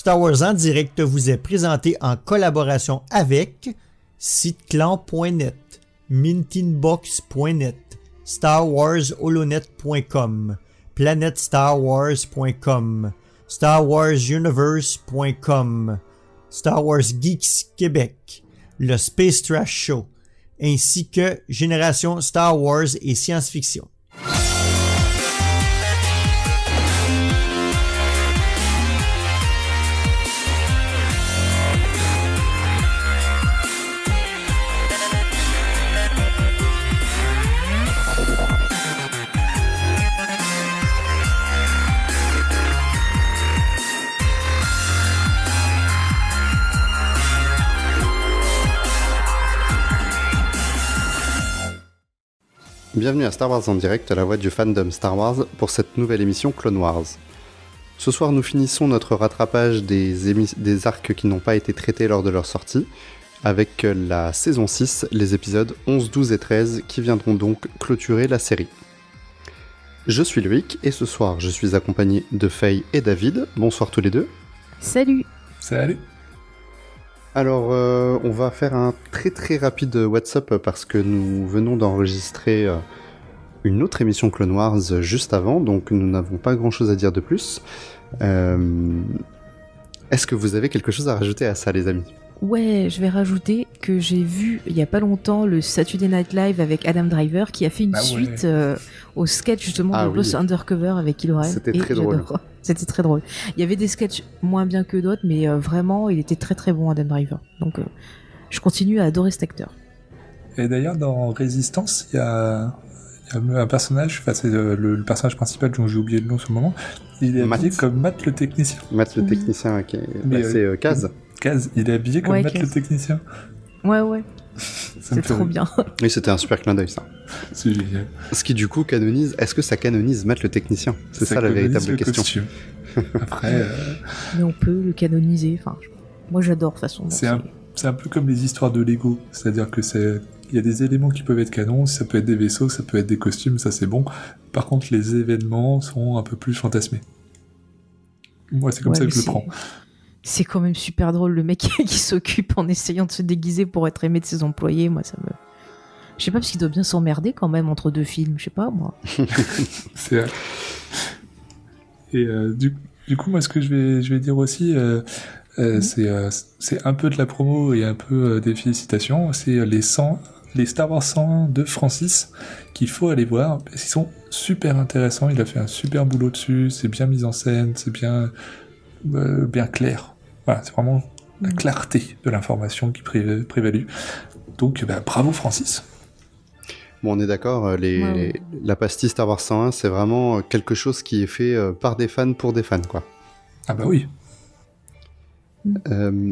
Star Wars en direct vous est présenté en collaboration avec siteclan.net, mintinbox.net, starwarsholonet.com, planetstarwars.com, starwarsuniverse.com, Star Wars Geeks Québec, le Space Trash Show, ainsi que Génération Star Wars et Science-Fiction. Bienvenue à Star Wars en direct, la voix du fandom Star Wars pour cette nouvelle émission Clone Wars. Ce soir, nous finissons notre rattrapage des arcs qui n'ont pas été traités lors de leur sortie, avec la saison 6, les épisodes 11, 12 et 13 qui viendront donc clôturer la série. Je suis Loïc et ce soir, je suis accompagné de Faye et David. Bonsoir tous les deux. Salut. Salut. Alors, on va faire un très très rapide WhatsApp parce que nous venons d'enregistrer une autre émission Clone Wars juste avant, donc nous n'avons pas grand chose à dire de plus. Est-ce que vous avez quelque chose à rajouter à ça, les amis ? Ouais, je vais rajouter que j'ai vu il y a pas longtemps le Saturday Night Live avec Adam Driver qui a fait une suite au sketch justement de Boss Undercover avec Kylo Ren. C'était très drôle. C'était très drôle. Il y avait des sketchs moins bien que d'autres, mais vraiment, il était très très bon, Adam Driver. Donc, je continue à adorer cet acteur. Et d'ailleurs, dans Résistance, il y a un personnage, enfin, c'est le personnage principal dont j'ai oublié le nom sur le moment, il est habillé comme Matt le technicien. Matt le technicien, ok. C'est Kaz. Kaz, il est habillé comme Matt le technicien. Ouais. C'est trop bien. Oui, c'était un super clin d'œil, ça. C'est génial. Ce qui, du coup, canonise... Est-ce que ça canonise Matt le technicien ? C'est ça la véritable question. Après... Mais on peut le canoniser. Enfin, moi, j'adore, de toute façon. C'est un peu comme les histoires de Lego. C'est-à-dire que il y a des éléments qui peuvent être canons, ça peut être des vaisseaux, ça peut être des costumes, ça c'est bon. Par contre, les événements sont un peu plus fantasmés. Moi, c'est comme ça que je le prends. C'est quand même super drôle, le mec qui s'occupe en essayant de se déguiser pour être aimé de ses employés. Moi, ça me... Je sais pas, parce qu'il doit bien s'emmerder quand même entre deux films. Je sais pas, moi. C'est vrai. Et du coup, moi, ce que je vais dire aussi, c'est un peu de la promo et un peu des félicitations. C'est les Star Wars 101 de Francis qu'il faut aller voir. Parce qu'ils sont super intéressants. Il a fait un super boulot dessus. C'est bien mis en scène. C'est bien clair. Voilà, c'est vraiment la clarté de l'information qui prévalue. Donc, bravo Francis. Bon, on est d'accord, la pastille Star Wars 101, c'est vraiment quelque chose qui est fait par des fans pour des fans, quoi. Ah bah oui.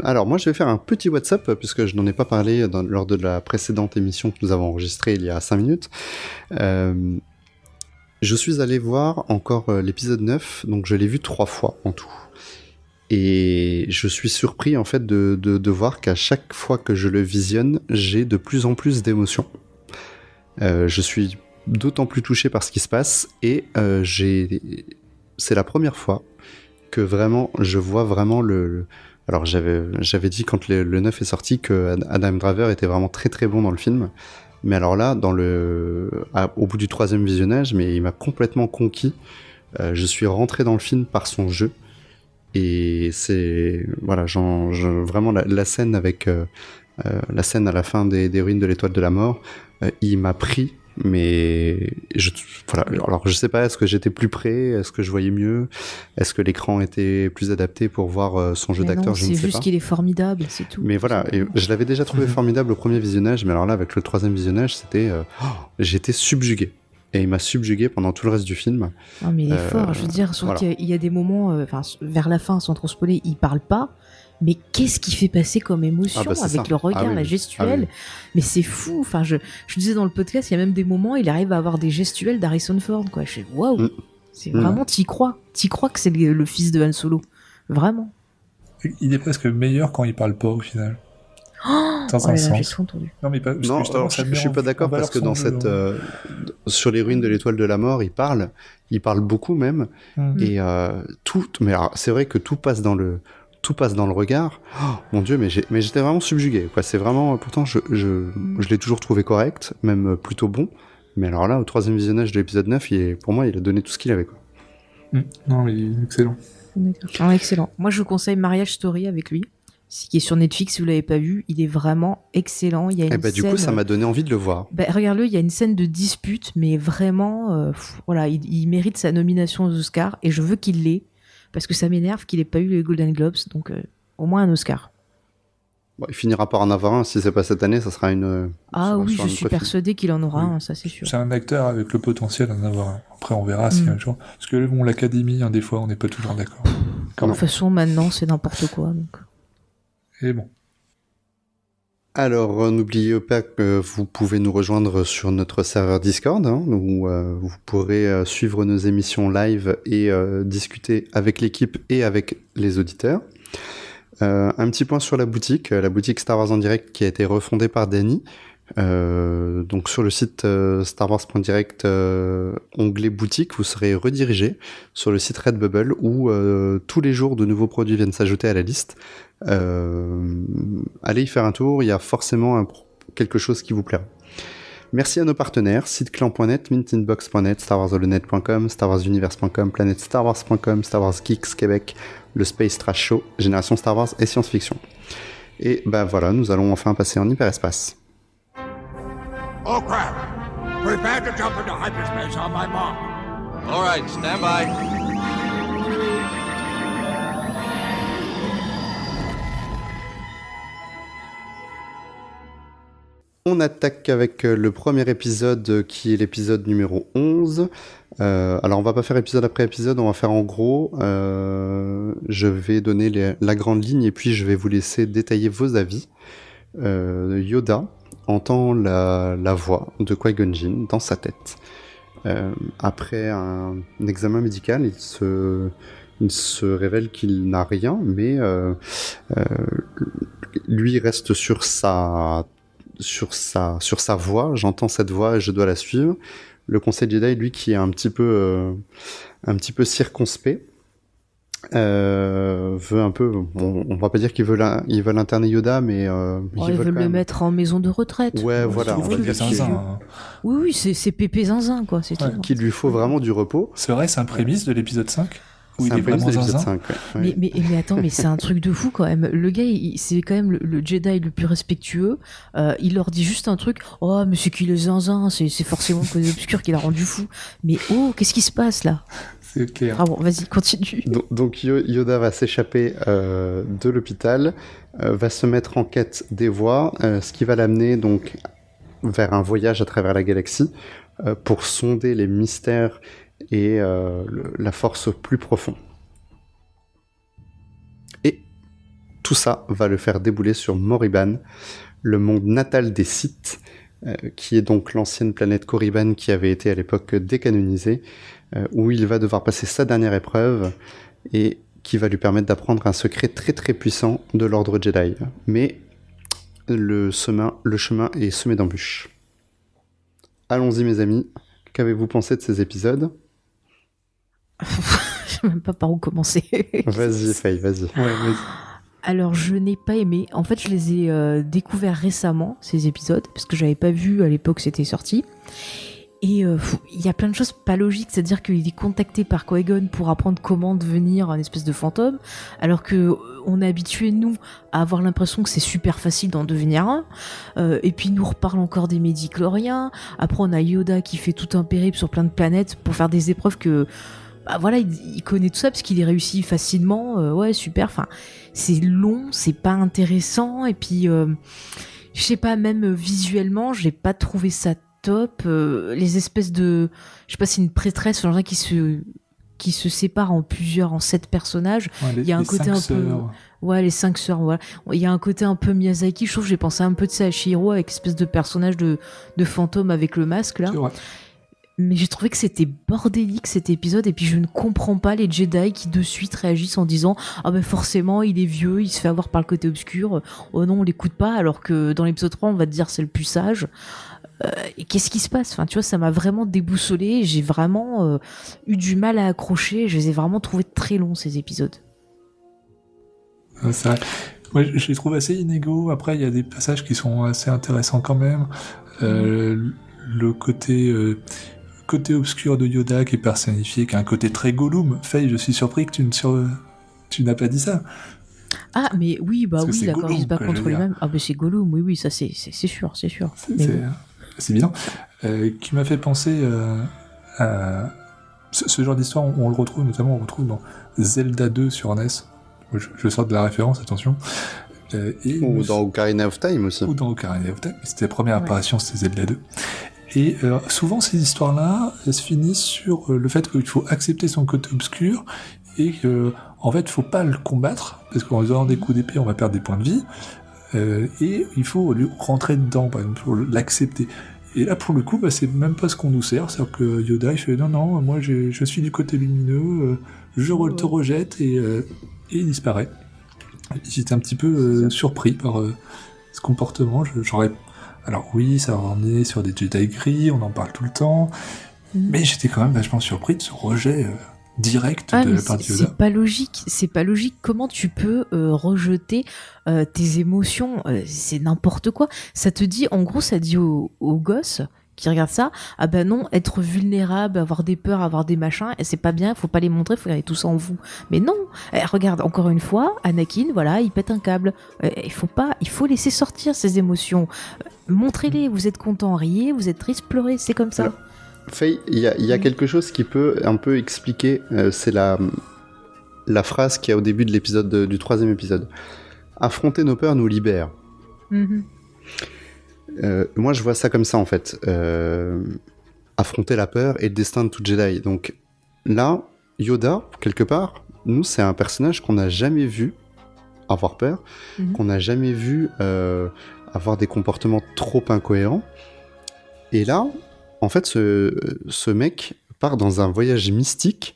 Alors, moi, je vais faire un petit WhatsApp, puisque je n'en ai pas parlé lors de la précédente émission que nous avons enregistrée il y a 5 minutes. Je suis allé voir encore l'épisode 9, donc je l'ai vu 3 fois en tout. Et je suis surpris en fait de voir qu'à chaque fois que je le visionne, j'ai de plus en plus d'émotions. Je suis d'autant plus touché par ce qui se passe et c'est la première fois que vraiment je vois vraiment Alors j'avais dit quand le 9 est sorti que Adam Driver était vraiment très très bon dans le film, mais alors là au bout du 3e visionnage, mais il m'a complètement conquis. Je suis rentré dans le film par son jeu. Et c'est voilà, vraiment la scène avec la scène à la fin des ruines de l'étoile de la mort, il m'a pris, mais voilà. Alors je sais pas, est-ce que j'étais plus près, est-ce que je voyais mieux, est-ce que l'écran était plus adapté pour voir son jeu d'acteur, je ne sais pas. C'est juste qu'il est formidable, c'est tout. Mais voilà, et je l'avais déjà trouvé formidable au premier visionnage, mais alors là avec le 3e visionnage, j'étais subjugué. Et il m'a subjugué pendant tout le reste du film. Non, mais il est fort, je veux dire, sauf qu'il y a des moments, vers la fin, sans trop spoiler, il parle pas, mais qu'est-ce qu'il fait passer comme émotion avec ça. Le regard, la gestuelle. Mais c'est fou, enfin, je disais dans le podcast, il y a même des moments, il arrive à avoir des gestuels d'Harrison Ford, quoi. Je fais, waouh, c'est vraiment, t'y crois que c'est le fils de Han Solo. Vraiment. Il est presque meilleur quand il parle pas, au final. Dans un sens. J'ai tout entendu. Non, mais pas, non, je suis pas d'accord parce que dans cette sur les ruines de l'étoile de la mort, il parle beaucoup même, et mais alors, c'est vrai que tout passe dans le tout passe dans le regard. Oh, mon Dieu, mais j'étais vraiment subjugué, quoi. C'est vraiment, pourtant, je l'ai toujours trouvé correct, même plutôt bon. Mais alors là, au 3e visionnage de l'épisode 9, pour moi, il a donné tout ce qu'il avait, quoi. Non, mais il est excellent. Excellent. Moi, je vous conseille Marriage Story avec lui, qui est sur Netflix. Si vous l'avez pas vu, il est vraiment excellent. Il y a une scène... du coup, ça m'a donné envie de le voir. Regarde-le, il y a une scène de dispute, mais vraiment, voilà, il mérite sa nomination aux Oscars et je veux qu'il l'ait parce que ça m'énerve qu'il ait pas eu les Golden Globes. Donc, au moins un Oscar. Bon, il finira par en avoir un. Si c'est pas cette année, ça sera une. Ah oui, je suis persuadé qu'il en aura un, ça c'est sûr. C'est un acteur avec le potentiel d'en avoir un. Après, on verra si un jour. Parce que bon, l'Académie, des fois, on n'est pas toujours d'accord. De toute façon, maintenant, c'est n'importe quoi. Donc. Et bon. Alors, n'oubliez pas que vous pouvez nous rejoindre sur notre serveur Discord, où vous pourrez suivre nos émissions live et discuter avec l'équipe et avec les auditeurs. Un petit point sur la boutique Star Wars en direct qui a été refondée par Danny. Donc sur le site starwars.direct, onglet boutique, vous serez redirigé sur le site Redbubble où tous les jours de nouveaux produits viennent s'ajouter à la liste. Allez y faire un tour, il y a forcément quelque chose qui vous plaira. Merci à nos partenaires, siteclan.net, mintinbox.net, starwarsolonet.com, starwarsuniverse.com, planetstarwars.com, Star Wars Geeks Québec, le Space Trash Show, Génération Star Wars et science-fiction. Et voilà, nous allons enfin passer en hyperespace. Oh crap! Prepare to jump into hyperspace on my mark. All right, stand by. On attaque avec le premier épisode qui est l'épisode numéro 11. Alors on va pas faire épisode après épisode, on va faire en gros. Je vais donner la grande ligne et puis je vais vous laisser détailler vos avis. Yoda entend la voix de Qui-Gon Jinn dans sa tête. Après un examen médical, il se révèle qu'il n'a rien, mais lui reste sur sa voix. J'entends cette voix et je dois la suivre. Le Conseil Jedi, lui, qui est un petit peu circonspect, veut un peu. On va pas dire qu'ils veulent interner Yoda, mais ils veulent le mettre en maison de retraite. Ouais, voilà. On va dire zinzin. Oui, c'est pépé zinzin, quoi. C'est tout. Qu'il lui faut vraiment du repos. Serait-ce un prémisse de l'épisode 5 ? Oui, il est vraiment zinzin. 5, ouais. Mais attends, mais c'est un truc de fou quand même. Le gars, c'est quand même le Jedi le plus respectueux. Il leur dit juste un truc. Oh, mais c'est qu'il est zinzin. C'est forcément le côté obscur qui l'a rendu fou. Mais oh, qu'est-ce qui se passe là ? C'est clair. Ah bon, vas-y, continue. Donc Yoda va s'échapper de l'hôpital, va se mettre en quête des voies, ce qui va l'amener donc vers un voyage à travers la galaxie pour sonder les mystères et la force au plus profond. Et tout ça va le faire débouler sur Morriban, le monde natal des Sith, qui est donc l'ancienne planète Korriban qui avait été à l'époque décanonisée, où il va devoir passer sa dernière épreuve et qui va lui permettre d'apprendre un secret très très puissant de l'ordre Jedi. Mais le chemin est semé d'embûches. Allons-y mes amis, qu'avez-vous pensé de ces épisodes ? Je sais même pas par où commencer. Vas-y, Faye, vas-y. Ouais, vas-y. Alors, je n'ai pas aimé. En fait, je les ai découverts récemment, ces épisodes, parce que j'avais pas vu à l'époque c'était sorti. Et il y a plein de choses pas logiques, c'est-à-dire qu'il est contacté par Qui-Gon pour apprendre comment devenir un espèce de fantôme, alors que on est habitué, nous, à avoir l'impression que c'est super facile d'en devenir un. Et puis, il nous reparle encore des médicloriens. Après, on a Yoda qui fait tout un périple sur plein de planètes pour faire des épreuves que... Bah voilà, il connaît tout ça parce qu'il y réussit facilement. Ouais, super. Enfin, c'est long, c'est pas intéressant. Et puis, je sais pas, même visuellement, j'ai pas trouvé ça top. Les espèces de... Je sais pas, c'est une prêtresse, genre qui se sépare en 7 personnages. Ouais, il y a un côté un sœurs. peu... Ouais, les 5 sœurs, voilà. Il y a un côté un peu Miyazaki. Je trouve que j'ai pensé un peu de ça à Chihiro avec espèce de personnage de fantôme avec le masque, là. C'est vrai. Mais j'ai trouvé que c'était bordélique cet épisode et puis je ne comprends pas les Jedi qui de suite réagissent en disant « Ah ben forcément il est vieux, il se fait avoir par le côté obscur, oh non on l'écoute pas » alors que dans l'épisode 3 on va te dire c'est le plus sage. Et qu'est-ce qui se passe ? Enfin tu vois ça m'a vraiment déboussolé, j'ai vraiment eu du mal à accrocher, je les ai vraiment trouvés très longs ces épisodes. ça. Moi, je les trouve assez inégaux. Après, il y a des passages qui sont assez intéressants quand même. Le côté obscur de Yoda qui est personnifié, qui a un côté très Gollum. Faye, je suis surpris que tu n'as pas dit ça. Ah, mais oui, bah oui, d'accord, Gollum, il se bat contre lui-même. Ah, mais c'est Gollum, oui, ça c'est sûr. C'est bien. Qui m'a fait penser à ce genre d'histoire, on le retrouve notamment, dans Zelda 2 sur NES. Je sors de la référence, attention. Ou dans Ocarina of Time aussi. Ou dans Ocarina of Time. C'était la première apparition, c'était Zelda 2. Et souvent, ces histoires-là, elles se finissent sur le fait qu'il faut accepter son côté obscur et que, en fait, faut pas le combattre, parce qu'en lui donnant des coups d'épée, on va perdre des points de vie. Et il faut lui rentrer dedans, par exemple, pour l'accepter. Et là, pour le coup, c'est même pas ce qu'on nous sert. C'est-à-dire que Yoda, il fait non, moi, je suis du côté lumineux, je te rejette, et il disparaît. J'étais un petit peu surpris par ce comportement. Alors oui, ça va emmener sur des Jedi gris, on en parle tout le temps, mais j'étais quand même vachement surpris de ce rejet direct de la part de Yoda. C'est pas logique. Comment tu peux rejeter tes émotions c'est n'importe quoi. Ça te dit, en gros, ça dit aux gosses qui regardent ça, ah ben non, être vulnérable, avoir des peurs, avoir des machins, c'est pas bien, faut pas les montrer, faut garder tout ça en vous. Mais non, regarde, encore une fois, Anakin, voilà, il pète un câble. Il faut laisser sortir ses émotions. Montrez-les, vous êtes content, riez, vous êtes triste, pleurez, c'est comme ça. Alors, Faye, il y a quelque chose qui peut un peu expliquer, c'est la phrase qu'il y a au début de l'épisode du 3e épisode. Affronter nos peurs nous libère. Moi, je vois ça comme ça, en fait. Affronter la peur et le destin de tout Jedi. Donc là, Yoda, quelque part, nous, c'est un personnage qu'on n'a jamais vu avoir peur, qu'on n'a jamais vu avoir des comportements trop incohérents. Et là, en fait, ce mec part dans un voyage mystique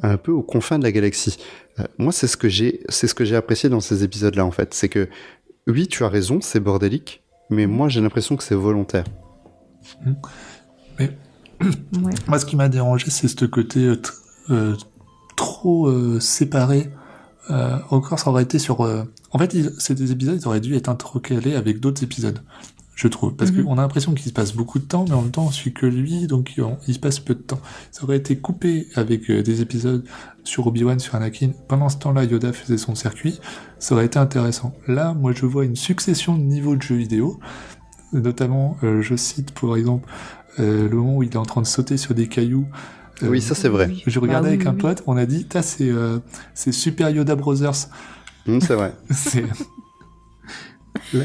un peu aux confins de la galaxie. Moi, c'est ce que j'ai apprécié dans ces épisodes-là, en fait. C'est que, oui, tu as raison, c'est bordélique, mais moi, j'ai l'impression que c'est volontaire. Mais moi, ce qui m'a dérangé, c'est ce côté trop séparé. Encore, ça aurait été sur... En fait, ces épisodes, ils auraient dû être intercalés avec d'autres épisodes, je trouve. Parce qu'on a l'impression qu'il se passe beaucoup de temps, mais en même temps, on suit que lui, donc il se passe peu de temps. Ça aurait été coupé avec des épisodes sur Obi-Wan, sur Anakin. Pendant ce temps-là, Yoda faisait son circuit. Ça aurait été intéressant. Là, moi, je vois une succession de niveaux de jeux vidéo. Notamment, je cite, par exemple, le moment où il est en train de sauter sur des cailloux. Oui, ça, c'est vrai. Je regardais avec un pote, on a dit, c'est Super Yoda Brothers. C'est vrai. Là,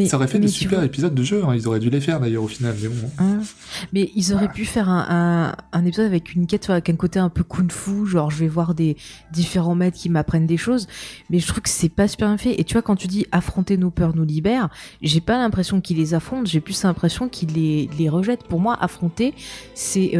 ça aurait fait de super épisodes de jeu, ils auraient dû les faire d'ailleurs au final. Mais, bon. Mais ils auraient pu faire un épisode avec une quête avec un côté un peu kung-fu, genre je vais voir des différents maîtres qui m'apprennent des choses, mais je trouve que c'est pas super bien fait. Et tu vois, quand tu dis affronter nos peurs nous libère, j'ai pas l'impression qu'il les affronte, j'ai plus l'impression qu'il les rejette. Pour moi, affronter, c'est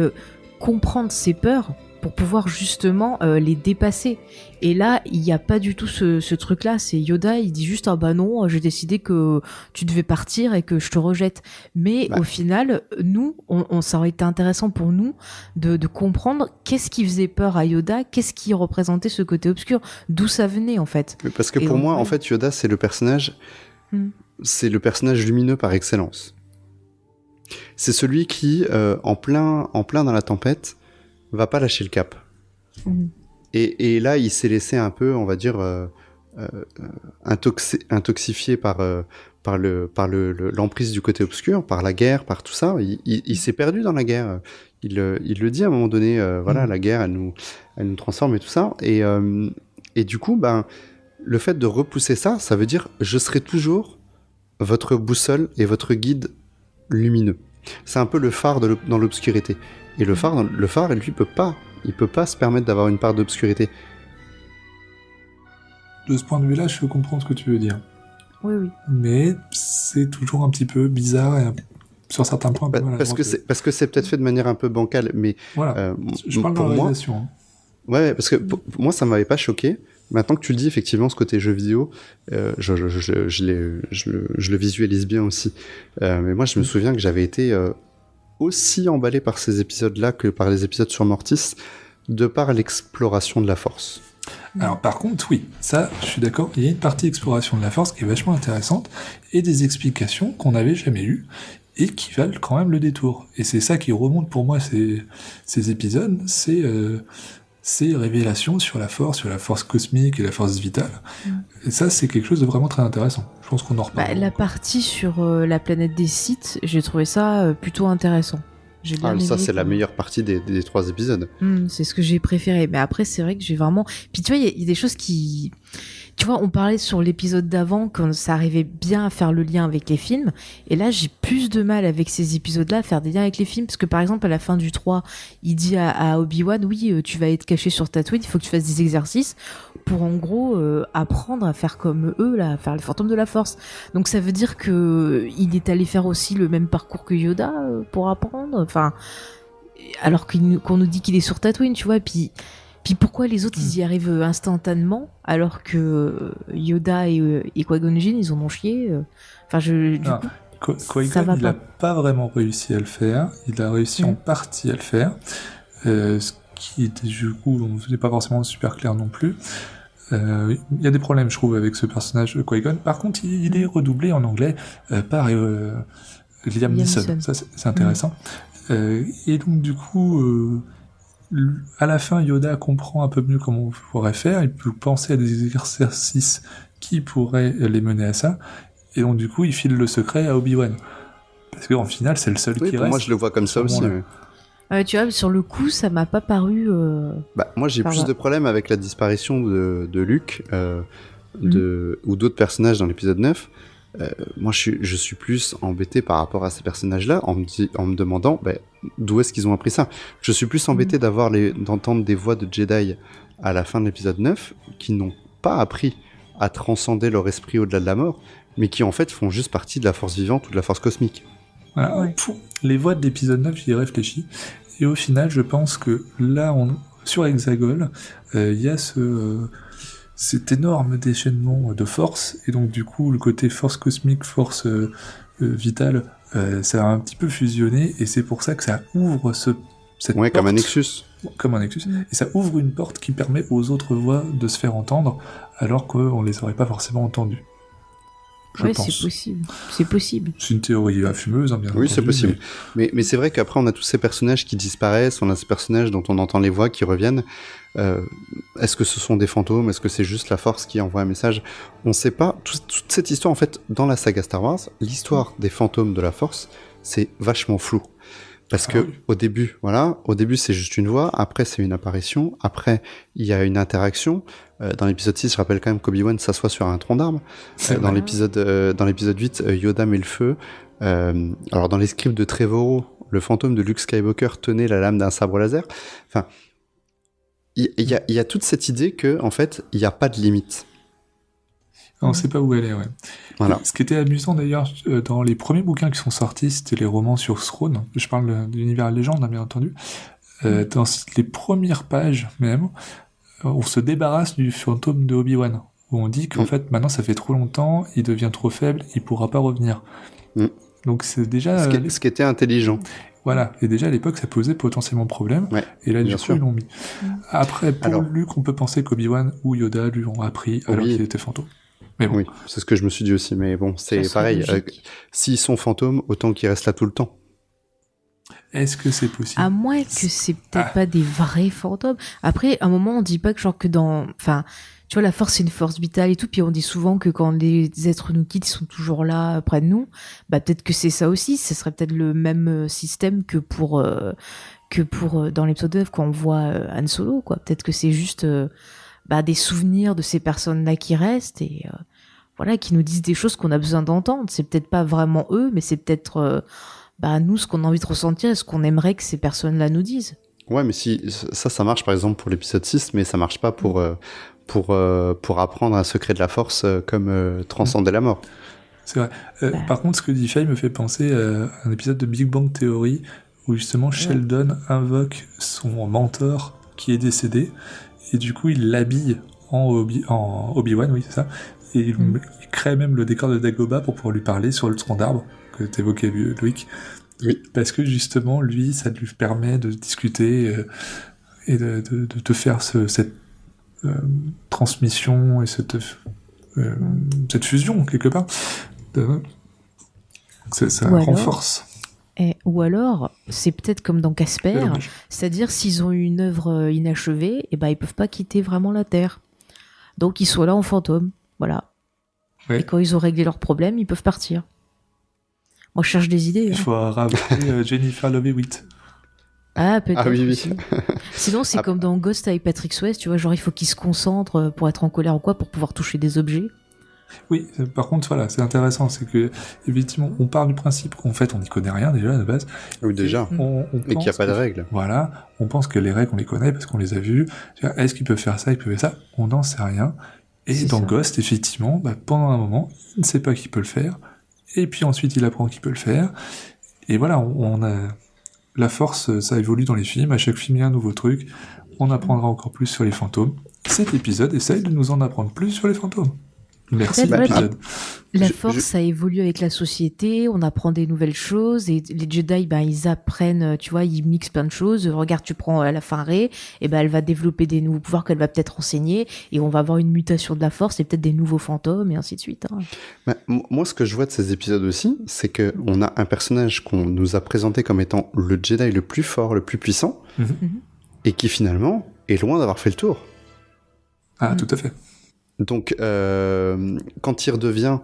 comprendre ses peurs pour pouvoir justement les dépasser. Et là, il n'y a pas du tout ce truc-là. C'est Yoda, il dit juste « Ah bah non, j'ai décidé que tu devais partir et que je te rejette. » Mais au final, nous, ça aurait été intéressant pour nous de comprendre qu'est-ce qui faisait peur à Yoda, qu'est-ce qui représentait ce côté obscur, d'où ça venait en fait. Parce que pour moi, en fait, Yoda, c'est le personnage... C'est le personnage lumineux par excellence. C'est celui qui, en plein dans la tempête, va pas lâcher le cap. Et là, il s'est laissé un peu, on va dire, intoxifié par l'emprise du côté obscur, par la guerre, par tout ça. Il s'est perdu dans la guerre. Il le dit à un moment donné, voilà, la guerre, elle nous transforme et tout ça. Et du coup, le fait de repousser ça, ça veut dire je serai toujours votre boussole et votre guide lumineux. C'est un peu le phare dans l'obscurité. Et le phare, lui, il peut pas se permettre d'avoir une part d'obscurité. De ce point de vue-là, je peux comprendre ce que tu veux dire. Oui. Mais c'est toujours un petit peu bizarre et sur certains points. Parce que c'est peut-être fait de manière un peu bancale, mais voilà. Je parle de la réalisation. Ouais, parce que pour moi, ça m'avait pas choqué. Maintenant que tu le dis, effectivement, ce côté jeu vidéo, je le visualise bien aussi. Mais moi, je me souviens que j'avais été aussi emballé par ces épisodes-là que par les épisodes sur Mortis, de par l'exploration de la Force. Alors par contre, oui, ça, je suis d'accord, il y a une partie exploration de la Force qui est vachement intéressante, et des explications qu'on n'avait jamais eues, et qui valent quand même le détour. Et c'est ça qui remonte pour moi ces épisodes, ces révélations sur la force cosmique et la force vitale. Et ça, c'est quelque chose de vraiment très intéressant. Je pense qu'on en reparle. La partie sur la planète des Sith, j'ai trouvé ça plutôt intéressant. Ça, c'est la meilleure partie des 3 épisodes. C'est ce que j'ai préféré. Mais après, c'est vrai que j'ai vraiment... Puis tu vois, il y a des choses qui... Tu vois, on parlait sur l'épisode d'avant quand ça arrivait bien à faire le lien avec les films. Et là, j'ai plus de mal avec ces épisodes-là à faire des liens avec les films. Parce que par exemple, à la fin du 3, il dit à Obi-Wan, oui, tu vas être caché sur Tatooine, il faut que tu fasses des exercices pour en gros apprendre à faire comme eux, là, à faire le fantôme de la Force. Donc ça veut dire que il est allé faire aussi le même parcours que Yoda pour apprendre. Enfin, alors qu'on nous dit qu'il est sur Tatooine, tu vois. Puis pourquoi les autres ils y arrivent instantanément alors que Yoda et Qui-Gon Jinn ils en ont chié. Enfin, Qui-Gon, il n'a pas vraiment réussi à le faire. Il a réussi en partie à le faire. Ce qui, du coup, n'est pas forcément super clair non plus. Il y a des problèmes, je trouve, avec ce personnage de Qui-Gon. Par contre, il est redoublé en anglais par Liam Neeson. Ça, c'est intéressant. Et donc, du coup... à la fin, Yoda comprend un peu mieux comment on pourrait faire, il peut penser à des exercices qui pourraient les mener à ça, et donc du coup, il file le secret à Obi-Wan. Parce qu'en final, c'est le seul qui reste. Moi, je le vois comme ça aussi. Tu vois, sur le coup, ça m'a pas paru... moi, j'ai plus de problèmes avec la disparition de Luke, ou d'autres personnages dans l'épisode 9. Moi, je suis plus embêté par rapport à ces personnages-là, en me demandant d'où est-ce qu'ils ont appris ça. Je suis plus embêté d'entendre des voix de Jedi à la fin de l'épisode 9 qui n'ont pas appris à transcender leur esprit au-delà de la mort, mais qui en fait font juste partie de la force vivante ou de la force cosmique. Voilà. Pour les voix de l'épisode 9, j'y ai réfléchi, et au final, je pense que là, sur Hexagol, il y a cet énorme déchaînement de force, et donc du coup le côté force cosmique, force vitale, ça a un petit peu fusionné, et c'est pour ça que ça ouvre cette porte. Comme un Nexus. Comme un Nexus. Et ça ouvre une porte qui permet aux autres voix de se faire entendre, alors qu'on les aurait pas forcément entendues. Je pense. C'est possible. C'est une théorie fumeuse, bien entendu. Oui, c'est possible. Mais c'est vrai qu'après, on a tous ces personnages qui disparaissent, on a ces personnages dont on entend les voix qui reviennent. Est-ce que ce sont des fantômes? Est-ce que c'est juste la Force qui envoie un message? On sait pas. Toute cette histoire, en fait, dans la saga Star Wars, l'histoire des fantômes de la Force, c'est vachement flou. Parce que au début, c'est juste une voix, après c'est une apparition, après il y a une interaction. Dans l'épisode 6, je rappelle quand même qu'Obi-Wan s'assoit sur un tronc d'arbre. Dans l'épisode 8, Yoda met le feu. Alors dans les scripts de Trevorrow, le fantôme de Luke Skywalker tenait la lame d'un sabre laser. Enfin, il y a toute cette idée que en fait, il n'y a pas de limite. On ne sait pas où elle est, ouais. Voilà. Ce qui était amusant d'ailleurs, dans les premiers bouquins qui sont sortis, c'était les romans sur Throne. Je parle de l'univers légende, bien entendu. Dans les premières pages même, on se débarrasse du fantôme de Obi-Wan. Où on dit qu'en fait, maintenant, ça fait trop longtemps, il devient trop faible, il pourra pas revenir. Donc c'est déjà... Ce qui était intelligent. Voilà, et déjà à l'époque, ça posait potentiellement problème. Ouais, et là, du coup, ils l'ont mis. Après, pour Luke, on peut penser qu'Obi-Wan ou Yoda lui ont appris alors qu'il était fantôme. Mais bon. Oui, c'est ce que je me suis dit aussi, mais bon, c'est pareil. S'ils sont fantômes, autant qu'ils restent là tout le temps. Est-ce que c'est possible? À moins que c'est peut-être pas des vrais fantômes. Après, à un moment, on dit pas que genre que enfin, tu vois, la force, c'est une force vitale et tout, puis on dit souvent que quand les êtres nous quittent, ils sont toujours là près de nous. Bah, peut-être que c'est ça aussi. Ce serait peut-être le même système que pour dans l'épisode 9 quand on voit Han Solo, quoi. Peut-être que c'est juste, des souvenirs de ces personnes-là qui restent et, voilà, qui nous disent des choses qu'on a besoin d'entendre. C'est peut-être pas vraiment eux, mais c'est peut-être, nous, ce qu'on a envie de ressentir et ce qu'on aimerait que ces personnes-là nous disent. Ouais, mais si, ça marche par exemple pour l'épisode 6, mais ça marche pas pour apprendre un secret de la force comme transcender la mort. C'est vrai. Par contre, ce que dit Faye me fait penser à un épisode de Big Bang Theory où justement Sheldon invoque son mentor qui est décédé et du coup il l'habille en Obi-Wan, oui c'est ça, et il crée même le décor de Dagobah pour pouvoir lui parler sur le tronc d'arbre que t'évoquais Loïc. Oui. Parce que justement lui ça lui permet de discuter et de te faire cette transmission et cette fusion quelque part. Ça renforce. Ou alors, c'est peut-être comme dans Casper, c'est-à-dire s'ils ont une œuvre inachevée, ils peuvent pas quitter vraiment la Terre. Donc ils sont là en fantôme, voilà. Ouais. Et quand ils ont réglé leurs problèmes, ils peuvent partir. Moi, je cherche des idées. Il faut rappeler Jennifer Love Hewitt. Ah, peut-être. Ah oui. Sinon, c'est comme dans Ghost avec Patrick Swayze, tu vois, genre il faut qu'il se concentre pour être en colère ou quoi, pour pouvoir toucher des objets. Oui, par contre, voilà, c'est intéressant, c'est que, effectivement, on part du principe qu'en fait, on n'y connaît rien déjà à la base. Oui, déjà. Et qu'il n'y a pas de règles. Voilà, on pense que les règles, on les connaît parce qu'on les a vues. Est-ce qu'ils peuvent faire ça, ils peuvent faire ça? On n'en sait rien. Et c'est dans Ghost, effectivement, pendant un moment, il ne sait pas qu'il peut le faire. Et puis ensuite, il apprend qu'il peut le faire. Et voilà, on a... La force, ça évolue dans les films. À chaque film, il y a un nouveau truc. On apprendra encore plus sur les fantômes. Cet épisode essaye de nous en apprendre plus sur les fantômes. Merci l'épisode. La force, ça évolue avec la société, on apprend des nouvelles choses, et les Jedi, ils apprennent, tu vois, ils mixent plein de choses. Regarde, tu prends la fin Rey, et elle va développer des nouveaux pouvoirs qu'elle va peut-être enseigner, et on va avoir une mutation de la force, et peut-être des nouveaux fantômes, et ainsi de suite. Moi, ce que je vois de ces épisodes aussi, c'est que on a un personnage qu'on nous a présenté comme étant le Jedi le plus fort, le plus puissant, et qui finalement est loin d'avoir fait le tour. Ah, tout à fait. Donc, quand il redevient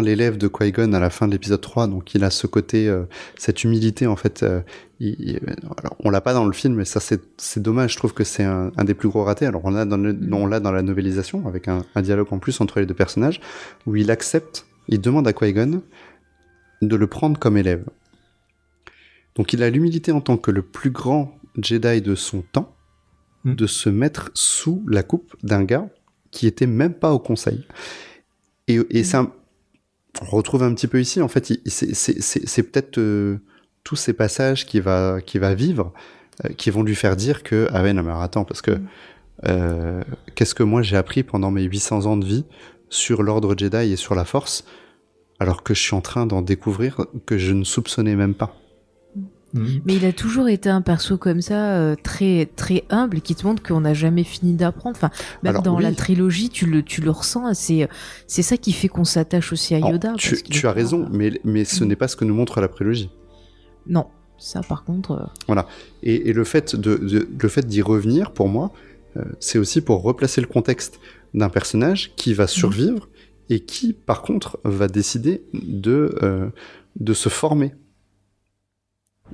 l'élève de Qui-Gon à la fin de l'épisode 3, donc il a ce côté, cette humilité en fait. Alors, on l'a pas dans le film, mais ça c'est dommage. Je trouve que c'est un des plus gros ratés. Alors on l'a dans la novélisation avec un dialogue en plus entre les deux personnages où il demande à Qui-Gon de le prendre comme élève. Donc il a l'humilité en tant que le plus grand Jedi de son temps de se mettre sous la coupe d'un gars qui était même pas au conseil. Et ça, on retrouve un petit peu ici, en fait, c'est peut-être tous ces passages qu'il va vivre qui vont lui faire dire que, ah ouais, non mais attends, parce que qu'est-ce que moi j'ai appris pendant mes 800 ans de vie sur l'ordre Jedi et sur la Force, alors que je suis en train d'en découvrir que je ne soupçonnais même pas. Mais il a toujours été un perso comme ça, très très humble, qui te montre qu'on n'a jamais fini d'apprendre. Enfin, même dans la trilogie, tu le ressens. C'est ça qui fait qu'on s'attache aussi à Yoda. Tu as raison, mais ce n'est pas ce que nous montre la prélogie. Non, ça par contre. Voilà. Et le fait d'y revenir, pour moi, c'est aussi pour replacer le contexte d'un personnage qui va survivre et qui, par contre, va décider de se former.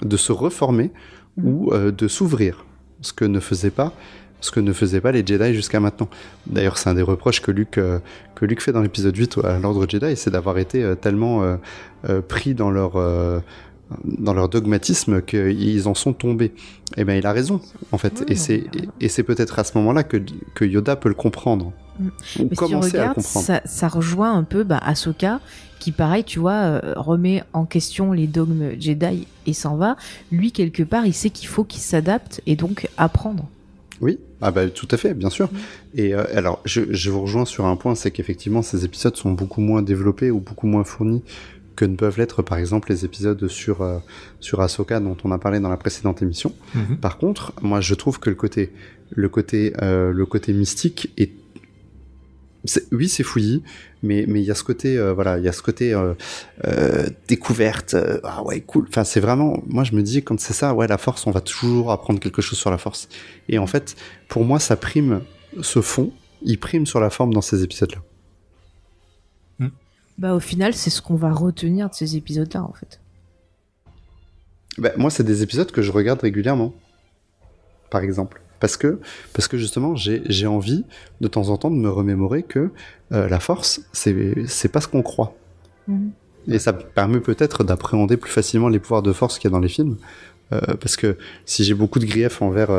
De se reformer ou de s'ouvrir, ce que ne faisaient pas les Jedi jusqu'à maintenant. D'ailleurs, c'est un des reproches que Luke fait dans l'épisode 8 à l'ordre Jedi, c'est d'avoir été tellement pris dans leur dogmatisme qu'ils en sont tombés. Et bien, il a raison, en fait. Et c'est peut-être à ce moment-là que Yoda peut le comprendre. Ou mais commencer si tu regardes, à le comprendre. Ça rejoint un peu Ahsoka, qui pareil, tu vois, remet en question les dogmes Jedi et s'en va. Lui, quelque part, il sait qu'il faut qu'il s'adapte et donc apprendre. Oui, tout à fait, bien sûr. Et alors, je vous rejoins sur un point, c'est qu'effectivement, ces épisodes sont beaucoup moins développés ou beaucoup moins fournis que ne peuvent l'être, par exemple, les épisodes sur Ahsoka dont on a parlé dans la précédente émission. Par contre, moi, je trouve que le côté mystique est oui, c'est fouillis, mais il y a ce côté, découverte. Ah ouais, cool. Enfin, c'est vraiment, moi je me dis quand c'est ça, ouais, la Force, on va toujours apprendre quelque chose sur la Force. Et en fait, pour moi, ça prime ce fond, il prime sur la forme dans ces épisodes-là. Au final, c'est ce qu'on va retenir de ces épisodes-là, en fait. Moi, c'est des épisodes que je regarde régulièrement, par exemple. Parce que justement, j'ai envie, de temps en temps, de me remémorer que la Force, c'est pas ce qu'on croit. Et ça permet peut-être d'appréhender plus facilement les pouvoirs de Force qu'il y a dans les films. Parce que si j'ai beaucoup de griefs envers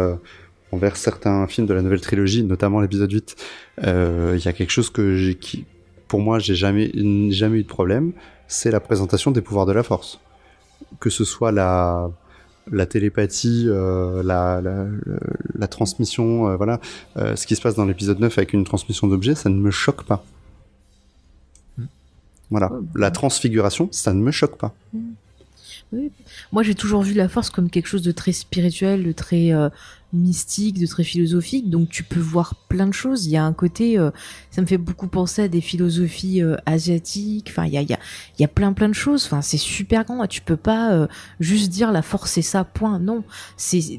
certains films de la nouvelle trilogie, notamment l'épisode 8, il y a quelque chose qui, pour moi, j'ai jamais eu de problème, c'est la présentation des pouvoirs de la Force. Que ce soit la télépathie, la transmission, ce qui se passe dans l'épisode 9 avec une transmission d'objets, ça ne me choque pas. Voilà, la transfiguration, ça ne me choque pas. Oui. Moi, j'ai toujours vu la force comme quelque chose de très spirituel, de très mystique, de très philosophique. Donc, tu peux voir plein de choses. Il y a un côté, ça me fait beaucoup penser à des philosophies asiatiques. Enfin, il y a plein de choses. Enfin, c'est super grand. Tu peux pas juste dire la force c'est ça. Point. Non.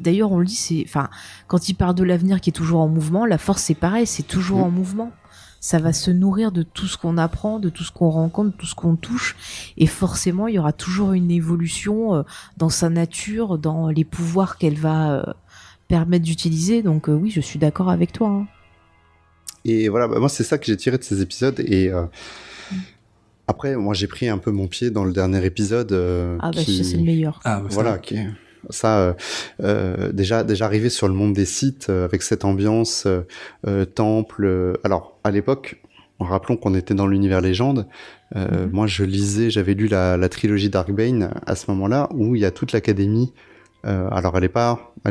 D'ailleurs, on le dit. Enfin, quand il parle de l'avenir qui est toujours en mouvement, la force c'est pareil. C'est toujours en mouvement. Ça va se nourrir de tout ce qu'on apprend, de tout ce qu'on rencontre, de tout ce qu'on touche. Et forcément, il y aura toujours une évolution dans sa nature, dans les pouvoirs qu'elle va permettre d'utiliser. Donc oui, je suis d'accord avec toi. Hein. Et voilà, moi, c'est ça que j'ai tiré de ces épisodes. Et après, moi, j'ai pris un peu mon pied dans le dernier épisode. C'est le meilleur. Voilà, ça, déjà arrivé sur le monde des sites avec cette ambiance temple. Alors à l'époque, rappelons qu'on était dans l'univers légende. Moi, j'avais lu la trilogie Darkbane à ce moment-là, où il y a toute l'académie. Alors elle est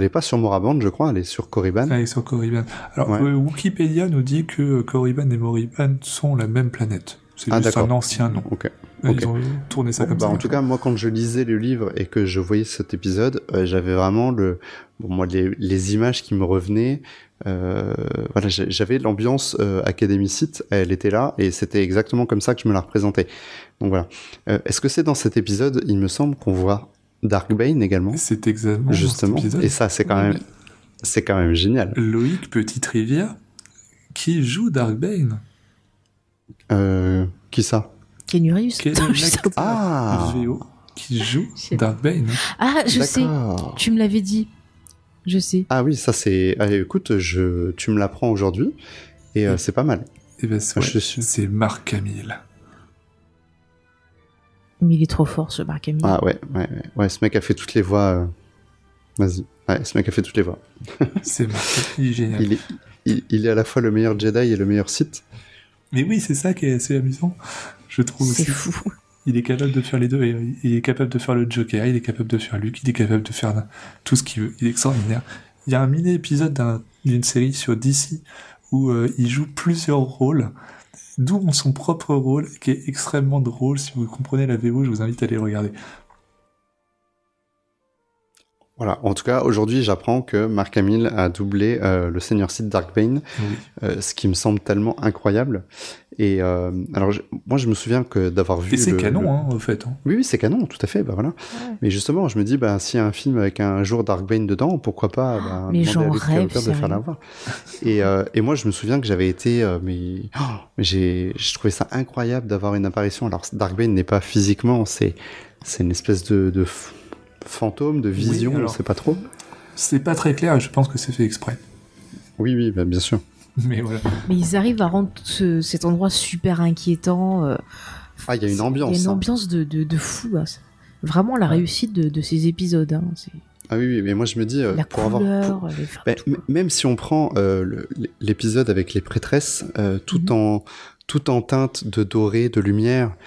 pas sur Moraband, je crois, elle est sur Korriban. Elle est sur Korriban. Alors Wikipédia nous dit que Korriban et Morriban sont la même planète. C'est juste un ancien nom. Ok. Ils ont tourné ça comme ça. En tout cas, moi, quand je lisais le livre et que je voyais cet épisode, j'avais vraiment les images qui me revenaient. Voilà, j'avais l'ambiance Academy Sith, elle était là, et c'était exactement comme ça que je me la représentais. Donc voilà. Est-ce que c'est dans cet épisode, il me semble, qu'on voit Darkbane également ? C'est exactement justement. Dans cet épisode. Et ça, c'est quand même génial. Loïc, petite rivière, qui joue Darkbane. Qui ça ? Keanu Reeves. VO qui joue Darkbane. Ah, je sais. Tu me l'avais dit. Je sais. Ah oui, ça c'est. Allez, écoute, tu me l'apprends aujourd'hui et c'est pas mal. Et ben c'est Mark Hamill. Mais il est trop fort, ce Mark Hamill. Ah ouais, ce mec a fait toutes les voix. Vas-y. Ouais, ce mec a fait toutes les voix. C'est Mark Hamill, génial. Il est à la fois le meilleur Jedi et le meilleur Sith. Mais oui, c'est ça qui est assez amusant, je trouve aussi. C'est fou. Il est capable de faire les deux. Il est capable de faire le Joker, il est capable de faire Luke, il est capable de faire tout ce qu'il veut. Il est extraordinaire. Il y a un mini-épisode d'une série sur DC où il joue plusieurs rôles, d'où son propre rôle, qui est extrêmement drôle. Si vous comprenez la VO, je vous invite à aller le regarder. Voilà, en tout cas, aujourd'hui, j'apprends que Mark Hamill a doublé le Seigneur Sith Darkbane, ce qui me semble tellement incroyable. Et alors, moi, je me souviens que d'avoir vu. Et c'est canon, hein, au fait. Hein. Oui, c'est canon, tout à fait. Bah voilà. Ouais. Mais justement, je me dis, s'il y a un film avec un jour Darkbane dedans, pourquoi pas mais j'en rêve, de faire la voix. Et moi, je me souviens que j'avais été, je trouvais ça incroyable d'avoir une apparition. Alors, Darkbane n'est pas physiquement, c'est une espèce de fantôme, de vision, on sait pas trop. C'est pas très clair, et je pense que c'est fait exprès. Oui, bien sûr. Mais voilà. Mais ils arrivent à rendre cet endroit super inquiétant. Il y a une ambiance. Il y a une ambiance de fou. Hein. Vraiment la réussite de ces épisodes. Hein. Ah oui, mais moi je me dis... la couleur... même si on prend l'épisode avec les prêtresses, tout en teinte de doré, de lumière,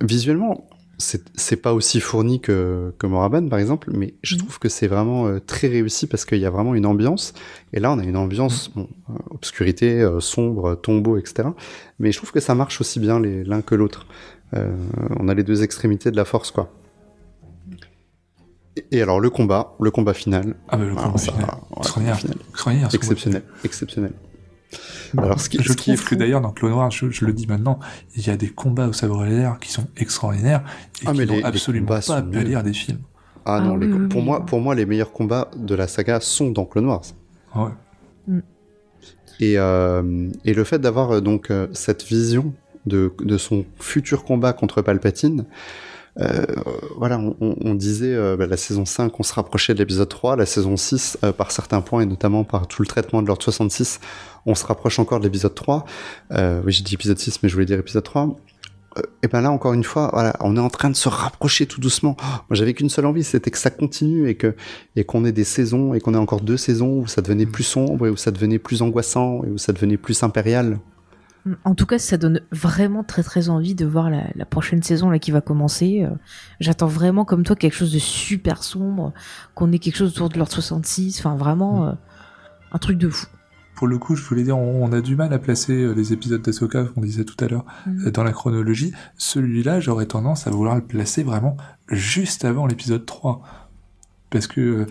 visuellement... C'est pas aussi fourni que Moraband par exemple, mais je trouve que c'est vraiment très réussi parce qu'il y a vraiment une ambiance. Et là, on a une ambiance obscurité, sombre, tombeau, etc. Mais je trouve que ça marche aussi bien l'un que l'autre. On a les deux extrémités de la force, quoi. Et alors le combat final. Ah bah le combat final. Exceptionnel. Alors, je trouve que d'ailleurs dans Clone Wars, je le dis maintenant, il y a des combats au sabre laser qui sont extraordinaires et qui n'ont absolument pas pâlir des films. Pour moi, les meilleurs combats de la saga sont dans Clone Wars. Ouais. Et le fait d'avoir donc cette vision de son futur combat contre Palpatine. Voilà, on disait la saison 5 on se rapprochait de l'épisode 3, la saison 6 par certains points et notamment par tout le traitement de l'ordre 66 on se rapproche encore de l'épisode 3. Oui, j'ai dit épisode 6 mais je voulais dire épisode 3. Et ben là encore une fois, voilà, on est en train de se rapprocher tout doucement. Moi j'avais qu'une seule envie, c'était que ça continue et qu'on ait des saisons et qu'on ait encore 2 saisons où ça devenait plus sombre et où ça devenait plus angoissant et où ça devenait plus impérial. En tout cas, ça donne vraiment très très envie de voir la prochaine saison là qui va commencer. J'attends vraiment comme toi quelque chose de super sombre, qu'on ait quelque chose autour de l'ordre 66, enfin vraiment un truc de fou. pour le coup, je voulais dire, on a du mal à placer les épisodes d'Ahsoka, qu'on disait tout à l'heure, dans la chronologie. Celui-là, j'aurais tendance à vouloir le placer vraiment juste avant l'épisode 3. Parce que...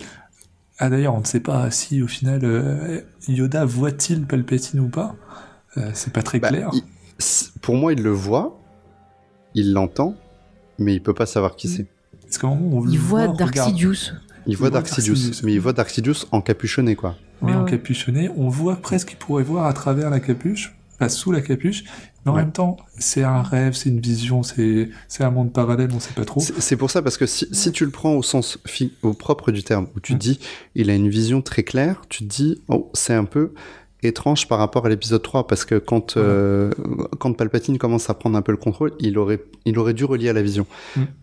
d'ailleurs, on ne sait pas si, au final, Yoda voit-il Palpatine ou pas. C'est pas très clair. Pour moi, il le voit, il l'entend, mais il peut pas savoir qui c'est. Parce qu'à un moment, il voit Dark Sidious. Il voit Dark Sidious, mais il voit Dark Sidious encapuchonné, quoi. Mais encapuchonné, on voit presque qu'il pourrait voir à travers la capuche, pas sous la capuche, mais en même temps, c'est un rêve, c'est une vision, c'est un monde parallèle, on sait pas trop. C'est pour ça, parce que si tu le prends au sens au propre du terme, où tu te dis, il a une vision très claire, tu te dis, c'est un peu étrange par rapport à l'épisode 3, parce que quand Palpatine commence à prendre un peu le contrôle, il aurait dû relier à la vision.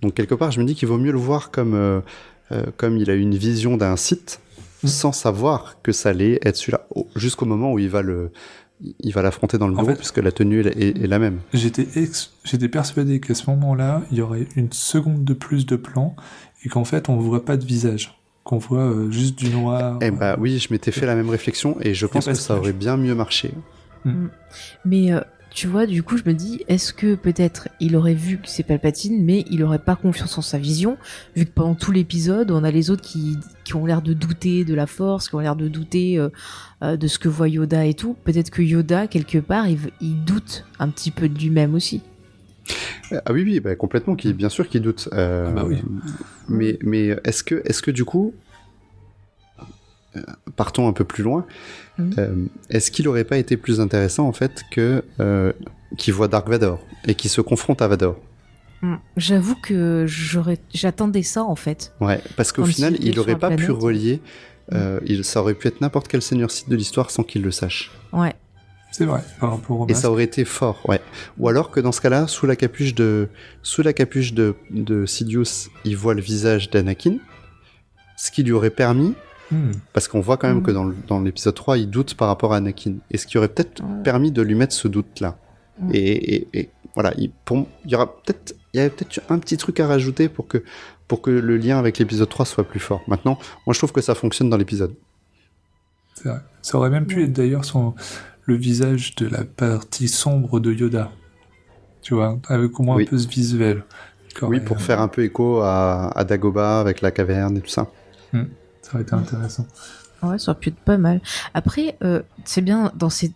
Donc quelque part, je me dis qu'il vaut mieux le voir comme il a eu une vision d'un Sith, sans savoir que ça allait être celui-là, jusqu'au moment où il va l'affronter dans le bureau, puisque la tenue est la même. J'étais persuadé qu'à ce moment-là, il y aurait une seconde de plus de plan, et qu'en fait, on voit pas de visage, qu'on voit juste du noir. Oui, je m'étais fait la même réflexion, et je pense que ça aurait bien mieux marché. Mais tu vois, du coup, je me dis, est-ce que peut-être il aurait vu que c'est Palpatine, mais il aurait pas confiance en sa vision, vu que pendant tout l'épisode, on a les autres qui ont l'air de douter de la Force, qui ont l'air de douter de ce que voit Yoda et tout. Peut-être que Yoda, quelque part, il doute un petit peu de lui-même aussi. Ah oui, complètement, bien sûr qu'il doute. Oui. Mais est-ce que du coup, partons un peu plus loin, est-ce qu'il aurait pas été plus intéressant en fait qu'il voit Dark Vador et qu'il se confronte à Vador? J'avoue que j'attendais ça en fait. Ouais, parce qu'au final, il aurait pas pu relier. Ça aurait pu être n'importe quel seigneur Sith de l'histoire sans qu'il le sache. Ouais. C'est vrai. Et ça aurait été fort, ouais. Ou alors que dans ce cas-là, sous la capuche de Sidious, il voit le visage d'Anakin, ce qui lui aurait permis. Parce qu'on voit quand même que dans l'épisode 3, il doute par rapport à Anakin. Et ce qui aurait peut-être permis de lui mettre ce doute-là. Et voilà, il y avait peut-être un petit truc à rajouter pour que le lien avec l'épisode 3 soit plus fort. Maintenant, moi je trouve que ça fonctionne dans l'épisode. C'est vrai. Ça aurait même pu être d'ailleurs le visage de la partie sombre de Yoda. Tu vois, avec au moins un peu ce visuel. Oui, pour faire un peu écho à Dagobah avec la caverne et tout ça. Ça aurait été intéressant. Ouais, ça aurait pu être pas mal. Après, c'est bien je sais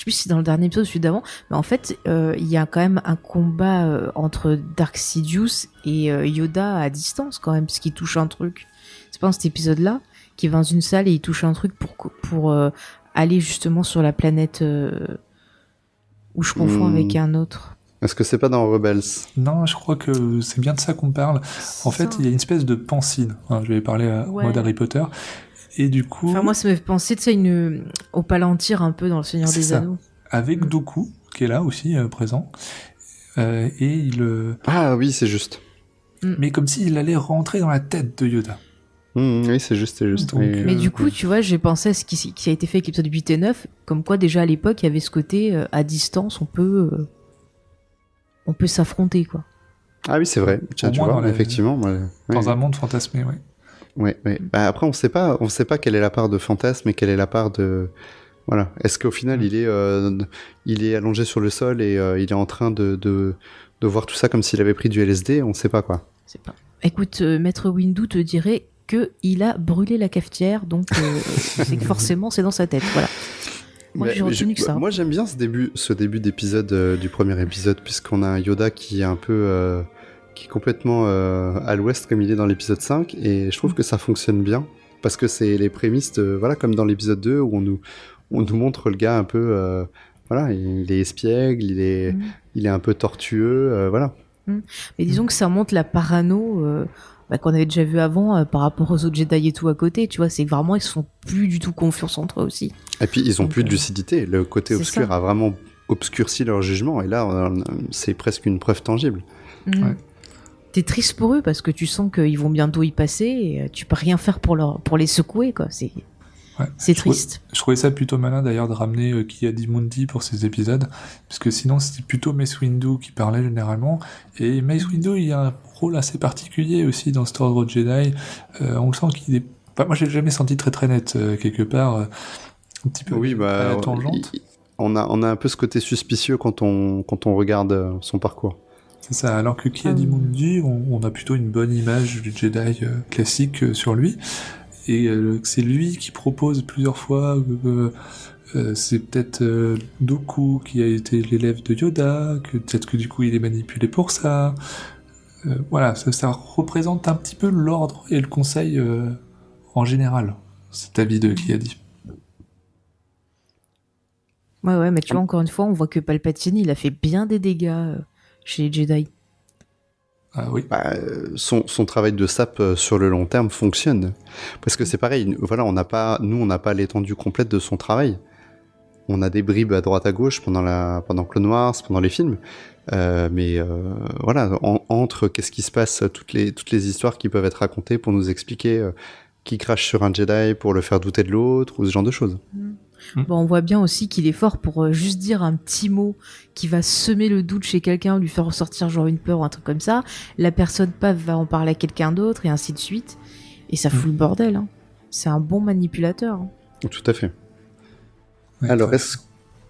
plus si c'est dans le dernier épisode ou celui d'avant, mais en fait, il y a quand même un combat entre Dark Sidious et Yoda à distance quand même, parce qu'il touche un truc. C'est pas dans cet épisode-là qu'il va dans une salle et il touche un truc pour aller justement sur la planète où je confonds avec un autre. Est-ce que c'est pas dans Rebels? Non, je crois que c'est bien de ça qu'on parle. En fait, il y a une espèce de pancine. Je vais parler en mode Harry Potter. Et du coup... Enfin, moi, ça me fait penser, tu sais, au Palantir un peu dans Le Seigneur des Anneaux. Avec Dooku, qui est là aussi, présent. Et il... Ah oui, c'est juste. Mais comme s'il allait rentrer dans la tête de Yoda. Oui, c'est juste. Donc, mais du coup, tu vois, j'ai pensé à ce qui a été fait avec l'épisode 8 et 9, comme quoi déjà à l'époque, il y avait ce côté, à distance, on peut s'affronter, quoi. Ah oui, c'est vrai. Tiens, tu vois, effectivement. Dans un monde fantasmé, oui. Ouais. Après, on sait pas quelle est la part de fantasme et quelle est la part de... Voilà. Est-ce qu'au final, il est allongé sur le sol et il est en train de voir tout ça comme s'il avait pris du LSD? On sait pas, quoi. C'est pas. Écoute, Maître Windu te dirait qu'il a brûlé la cafetière, donc c'est que forcément, c'est dans sa tête, voilà. Moi, j'ai retenu que ça. Moi, j'aime bien ce début d'épisode du premier épisode, puisqu'on a un Yoda qui est un peu... qui est complètement à l'ouest comme il est dans l'épisode 5, et je trouve que ça fonctionne bien, parce que c'est les prémices voilà, comme dans l'épisode 2, où on nous montre le gars un peu... voilà, il est espiègle, il est un peu tortueux, voilà. Mais disons que ça montre la parano qu'on avait déjà vu avant par rapport aux autres Jedi et tout à côté, tu vois, c'est que vraiment ils se font plus du tout confiance entre eux aussi. Et puis ils ont plus de lucidité, le côté obscur a vraiment obscurci leur jugement, et là c'est presque une preuve tangible. Ouais. T'es triste pour eux parce que tu sens qu'ils vont bientôt y passer et tu peux rien faire pour les secouer, quoi. C'est triste. Je trouvais ça plutôt malin d'ailleurs de ramener Ki-Adi-Mundi pour ces épisodes, parce que sinon c'était plutôt Mace Windu qui parlait généralement, et Mace Windu il a un rôle assez particulier aussi dans Star Wars Jedi. On le sent qu'il est... Enfin, moi j'ai jamais senti très net quelque part. un petit peu oui, à la tangente. On a un peu ce côté suspicieux quand on regarde son parcours. C'est ça, alors que Ki-Adi-Mundi, on a plutôt une bonne image du Jedi classique sur lui, et c'est lui qui propose plusieurs fois c'est peut-être Dooku qui a été l'élève de Yoda, que peut-être que du coup il est manipulé pour ça. Voilà, ça représente un petit peu l'ordre et le conseil en général, cet avis de Ki-Adi. Ouais, mais tu vois, encore une fois, on voit que Palpatine, il a fait bien des dégâts chez les Jedi. Ah oui. Son travail de sap sur le long terme fonctionne. Parce que c'est pareil, voilà, on n'a pas l'étendue complète de son travail. On a des bribes à droite à gauche pendant Clone Wars, pendant les films. Mais voilà, entre qu'est-ce qui se passe, toutes les histoires qui peuvent être racontées pour nous expliquer qui crache sur un Jedi pour le faire douter de l'autre, ou ce genre de choses. Bon, on voit bien aussi qu'il est fort pour juste dire un petit mot qui va semer le doute chez quelqu'un, lui faire ressortir genre une peur ou un truc comme ça. La personne va en parler à quelqu'un d'autre et ainsi de suite. Et ça fout le bordel. Hein. C'est un bon manipulateur. Hein. Tout à fait. Ouais, alors, est-ce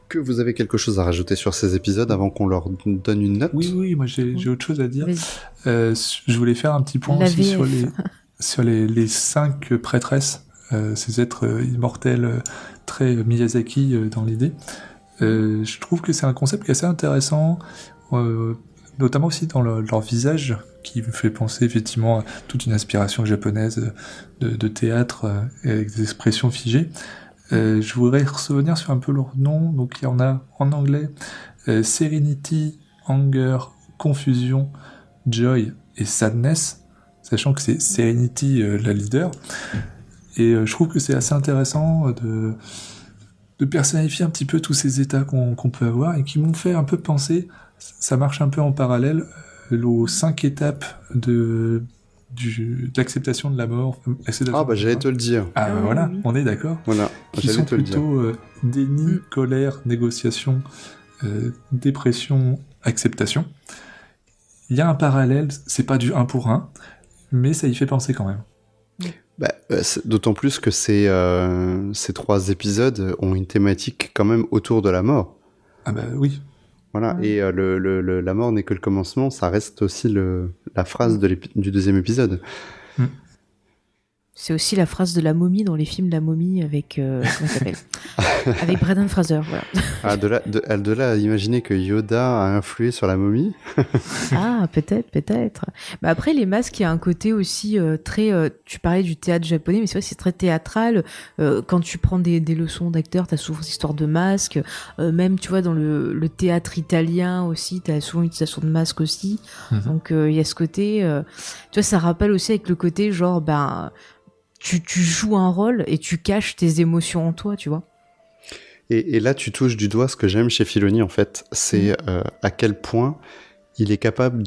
que vous avez quelque chose à rajouter sur ces épisodes avant qu'on leur donne une note ? Oui, moi j'ai autre chose à dire. Je voulais faire un petit point aussi sur les 5 prêtresses, ces êtres immortels très Miyazaki dans l'idée. Je trouve que c'est un concept qui est assez intéressant, notamment aussi dans leur visage, qui me fait penser effectivement à toute une inspiration japonaise de théâtre avec des expressions figées. Je voudrais revenir sur un peu leurs noms. Donc il y en a en anglais Serenity, Anger, Confusion, Joy et Sadness, sachant que c'est Serenity la leader. Et je trouve que c'est assez intéressant de personnifier un petit peu tous ces états qu'on peut avoir et qui m'ont fait un peu penser, ça marche un peu en parallèle, aux 5 étapes d'acceptation de la mort. J'allais te le dire. Voilà, on est d'accord. Voilà, qui sont plutôt déni, colère, négociation, dépression, acceptation. Il y a un parallèle, c'est pas du 1 pour 1, mais ça y fait penser quand même. D'autant plus que ces 3 épisodes ont une thématique quand même autour de la mort. Ah bah oui. Voilà, et la mort n'est que le commencement, ça reste aussi la phrase du 2e épisode. C'est aussi la phrase de la momie dans les films de la momie avec comment il s'appelle avec Brendan Fraser, voilà. De là à imaginer que Yoda a influé sur la momie. Peut-être. Bah après les masques, il y a un côté aussi très tu parlais du théâtre japonais, mais c'est vrai que c'est très théâtral. Quand tu prends des leçons d'acteurs, t'as souvent cette histoire de masques. Même tu vois dans le théâtre italien aussi, t'as souvent l'utilisation de masques aussi. Donc il y a ce côté tu vois, ça rappelle aussi avec le côté genre tu joues un rôle et tu caches tes émotions en toi, tu vois. Et là, tu touches du doigt ce que j'aime chez Filoni, en fait. C'est à quel point il est capable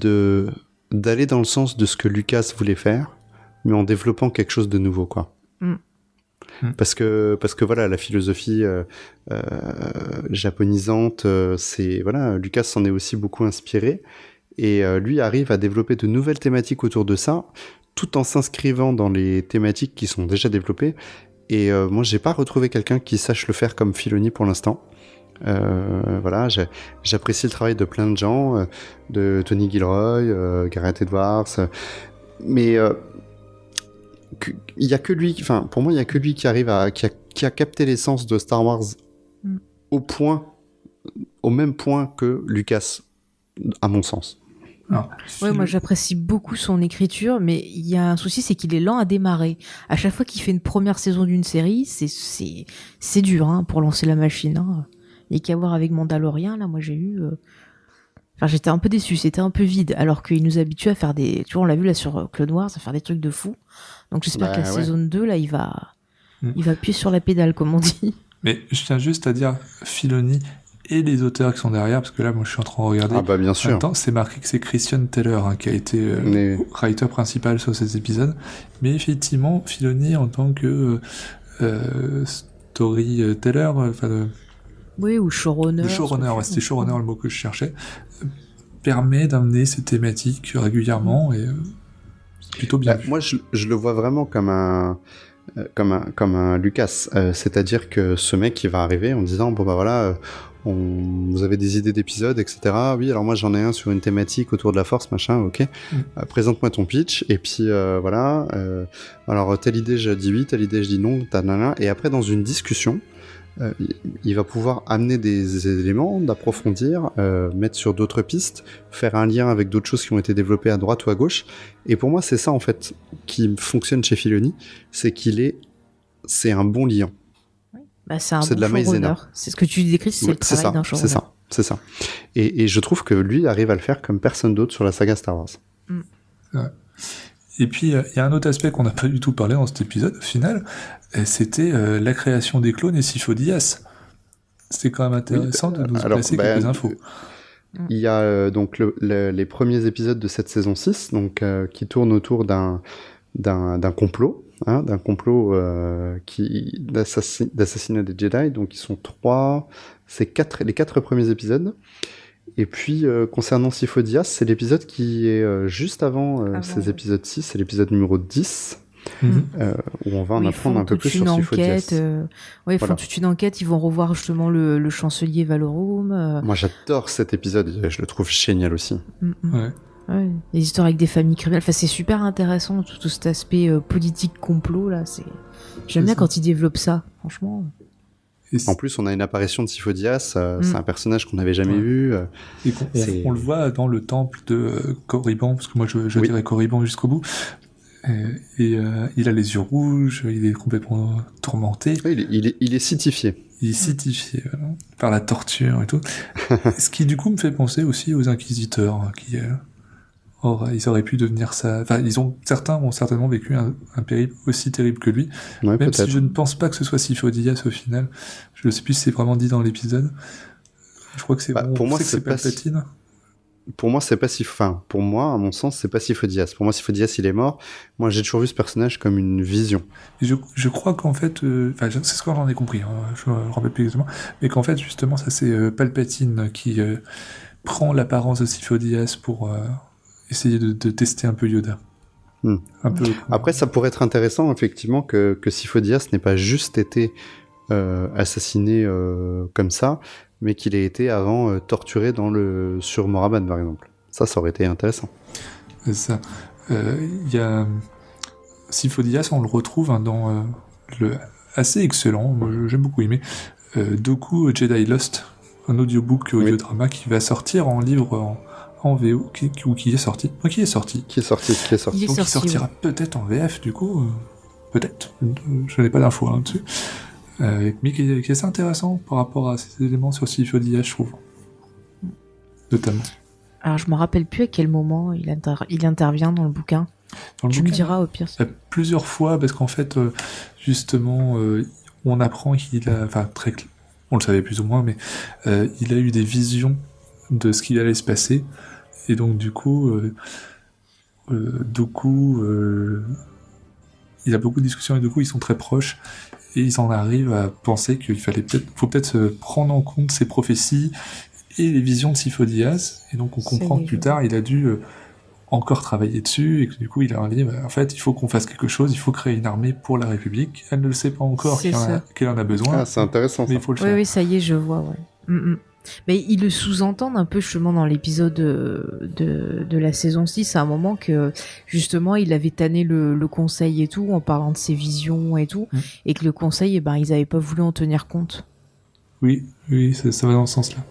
d'aller dans le sens de ce que Lucas voulait faire, mais en développant quelque chose de nouveau, quoi. Parce que voilà, la philosophie japonisante, Lucas s'en est aussi beaucoup inspiré, et lui arrive à développer de nouvelles thématiques autour de ça, tout en s'inscrivant dans les thématiques qui sont déjà développées. Et moi, j'ai pas retrouvé quelqu'un qui sache le faire comme Filoni pour l'instant. Voilà, j'apprécie le travail de plein de gens, de Tony Gilroy, Gareth Edwards, mais il y a que lui. Enfin, pour moi, il y a que lui qui arrive qui a capté l'essence de Star Wars au même point que Lucas, à mon sens. Ouais, moi j'apprécie beaucoup son écriture, mais il y a un souci, c'est qu'il est lent à démarrer. À chaque fois qu'il fait une première saison d'une série, c'est dur pour lancer la machine. Et qu'à voir avec Mandalorian, là, moi j'ai eu... j'étais un peu déçu, c'était un peu vide, alors qu'il nous habitue à faire des... Tu vois, on l'a vu là sur Clone Wars, à faire des trucs de fou. Donc j'espère que la saison 2, là, il va appuyer sur la pédale, comme on dit. Mais je tiens juste à dire, Filoni et les auteurs qui sont derrière, parce que là, moi, je suis en train de regarder. Ah bah bien sûr. Attends, c'est marqué que c'est Christian Taylor qui a été writer principal sur ces épisodes. Mais effectivement, Filoni, en tant que storyteller, oui, ou showrunner. Le showrunner, c'était showrunner le mot que je cherchais, permet d'amener ces thématiques régulièrement, et c'est plutôt bien vu. Moi, je le vois vraiment comme comme un Lucas. C'est-à-dire que ce mec qui va arriver en disant bon bah voilà, vous avez des idées d'épisodes, etc. Oui, alors moi j'en ai un sur une thématique autour de la force, machin, ok. Présente-moi ton pitch, et puis voilà. Alors telle idée je dis oui, telle idée je dis non, tanana. Et après dans une discussion, il va pouvoir amener des éléments, d'approfondir, mettre sur d'autres pistes, faire un lien avec d'autres choses qui ont été développées à droite ou à gauche. Et pour moi, c'est ça en fait qui fonctionne chez Filoni, c'est c'est un bon liant. Bah, c'est de la maïzena. C'est ce que tu décris, c'est le travail d'un showrunner. C'est ça. Et je trouve que lui arrive à le faire comme personne d'autre sur la saga Star Wars. Ouais. Et puis, il y a un autre aspect qu'on n'a pas du tout parlé dans cet épisode, au final, c'était la création des clones et Sifo Dyas. C'était quand même intéressant de nous placer quelques infos. Il y a donc les premiers épisodes de cette saison 6, donc, qui tournent autour d'un complot, d'un complot d'assassinat des Jedi. Donc ils sont 3, c'est les 4 premiers épisodes. Et puis, concernant Sifo Dyas, c'est l'épisode qui est juste avant ces épisodes 6, c'est l'épisode numéro 10, où on va en apprendre un peu plus sur Sifo Dyas. Ils font toute une enquête, ils vont revoir justement le chancelier Valorum. Moi, j'adore cet épisode, je le trouve génial aussi. Ouais, les histoires avec des familles criminelles, enfin, c'est super intéressant, tout cet aspect politique complot, là, j'aime bien quand ils développent ça, franchement. En plus, on a une apparition de Sifo Dyas, c'est un personnage qu'on n'avait jamais vu. Et on le voit dans le temple de Korriban, parce que moi je dirais Korriban jusqu'au bout. Et il a les yeux rouges, il est complètement tourmenté. Il est citifié. Il est citifié par la torture et tout. Ce qui du coup me fait penser aussi aux inquisiteurs, qui ils auraient pu devenir ça. Enfin, certains ont certainement vécu un périple aussi terrible que lui. Ouais, même si je ne pense pas que ce soit Sifo Dyas au final. Je ne sais plus si c'est vraiment dit dans l'épisode. Je crois que c'est pour moi, c'est Palpatine. Pour moi, c'est pas Sifo. Enfin, pour moi, à mon sens, c'est pas Sifo Dyas. Pour moi, Sifo Dyas, il est mort. Moi, j'ai toujours vu ce personnage comme une vision. Et je crois qu'en fait, c'est ce que j'en ai compris. Je me rappelle plus exactement, mais qu'en fait, justement, ça c'est Palpatine qui prend l'apparence de Sifo Dyas pour essayer de tester un peu Yoda. Un peu. Après, ça pourrait être intéressant, effectivement, que Sifo Dyas n'ait pas juste été assassiné comme ça, mais qu'il ait été avant torturé sur Moraban, par exemple. Ça aurait été intéressant. C'est ça. Il y a Sifo Dyas, on le retrouve dans le assez excellent, moi j'ai beaucoup aimé, Dooku Jedi Lost, un audiobook audiodrama qui va sortir en livre en VO, qui est sorti. Qui est sorti. Donc il sortira peut-être en VF, du coup. Peut-être. Je n'ai pas d'infos là-dessus. Mais qui est assez intéressant par rapport à ces éléments sur Sifo Dyas, je trouve. Notamment. Alors, je me rappelle plus à quel moment il intervient dans le bouquin. Tu me diras au pire. Plusieurs fois, parce qu'en fait, justement, on apprend qu'il a... Enfin, on le savait plus ou moins, mais il a eu des visions de ce qui allait se passer. Et donc, du coup, Dooku... il a beaucoup de discussions avec Dooku, ils sont très proches. Et ils en arrivent à penser qu'il faut peut-être se prendre en compte ces prophéties et les visions de Sifo Dyas. Et donc on comprend que plus tard, il a dû encore travailler dessus, et que du coup, il a dit, en fait, il faut qu'on fasse quelque chose, il faut créer une armée pour la République. Elle ne le sait pas encore qu'elle en a besoin. Ah, c'est intéressant, mais il faut le faire. Oui, ça y est, je vois, ouais. Mais ils le sous-entendent un peu justement dans l'épisode de la saison 6, à un moment que justement il avait tanné le conseil et tout en parlant de ses visions et tout, et que le conseil, ils avaient pas voulu en tenir compte. Oui, ça va dans ce sens-là.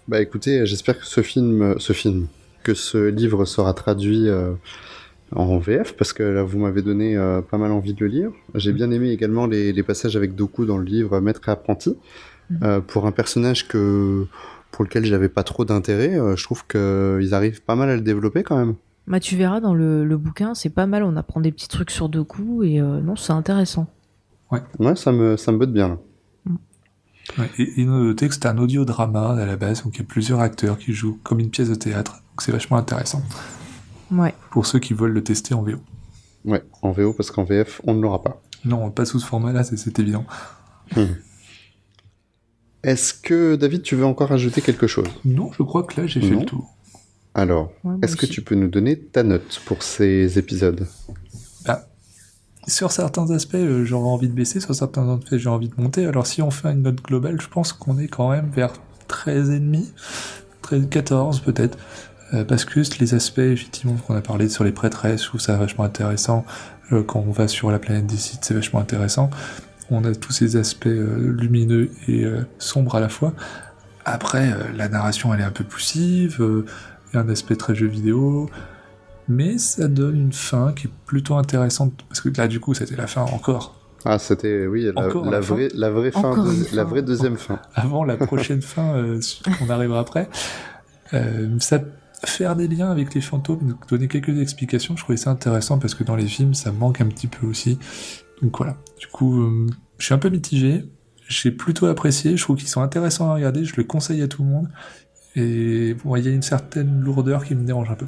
Bah écoutez, j'espère que que ce livre sera traduit en VF, parce que là vous m'avez donné pas mal envie de le lire. J'ai bien aimé également les passages avec Dooku dans le livre Maître et apprenti. Pour un personnage pour lequel j'avais pas trop d'intérêt, je trouve qu'ils arrivent pas mal à le développer quand même. Bah tu verras dans le bouquin, c'est pas mal, on apprend des petits trucs sur Dooku et non, c'est intéressant. Ouais, ça me botte bien là. Ouais, et notez que c'est un audiodrama à la base, donc il y a plusieurs acteurs qui jouent comme une pièce de théâtre, donc c'est vachement intéressant. Ouais. Pour ceux qui veulent le tester en VO. Ouais, en VO, parce qu'en VF, on ne l'aura pas. Non, pas sous ce format-là, c'est évident. Est-ce que, David, tu veux encore ajouter quelque chose ? Non, je crois que là, j'ai fait le tour. Alors, est-ce que tu peux nous donner ta note pour ces épisodes ? sur certains aspects, j'aurais envie de baisser, sur certains aspects, j'ai envie de monter. Alors si on fait une note globale, je pense qu'on est quand même vers 13,5, 14 peut-être. Parce que les aspects, effectivement, qu'on a parlé sur les prêtresses, je trouve ça vachement intéressant. Quand on va sur la planète des sites, c'est vachement intéressant. On a tous ces aspects lumineux et sombres à la fois. Après, la narration, elle est un peu poussive, il y a un aspect très jeu vidéo, mais ça donne une fin qui est plutôt intéressante, parce que là, du coup, c'était la fin encore. Ah, c'était, oui, la vraie fin, la vraie deuxième fin. Avant la prochaine fin, on arrivera après. Ça... Faire des liens avec les fantômes, donner quelques explications, je trouvais ça intéressant parce que dans les films, ça manque un petit peu aussi. Donc voilà. Du coup, je suis un peu mitigé. J'ai plutôt apprécié. Je trouve qu'ils sont intéressants à regarder. Je le conseille à tout le monde. Et bon, il y a une certaine lourdeur qui me dérange un peu.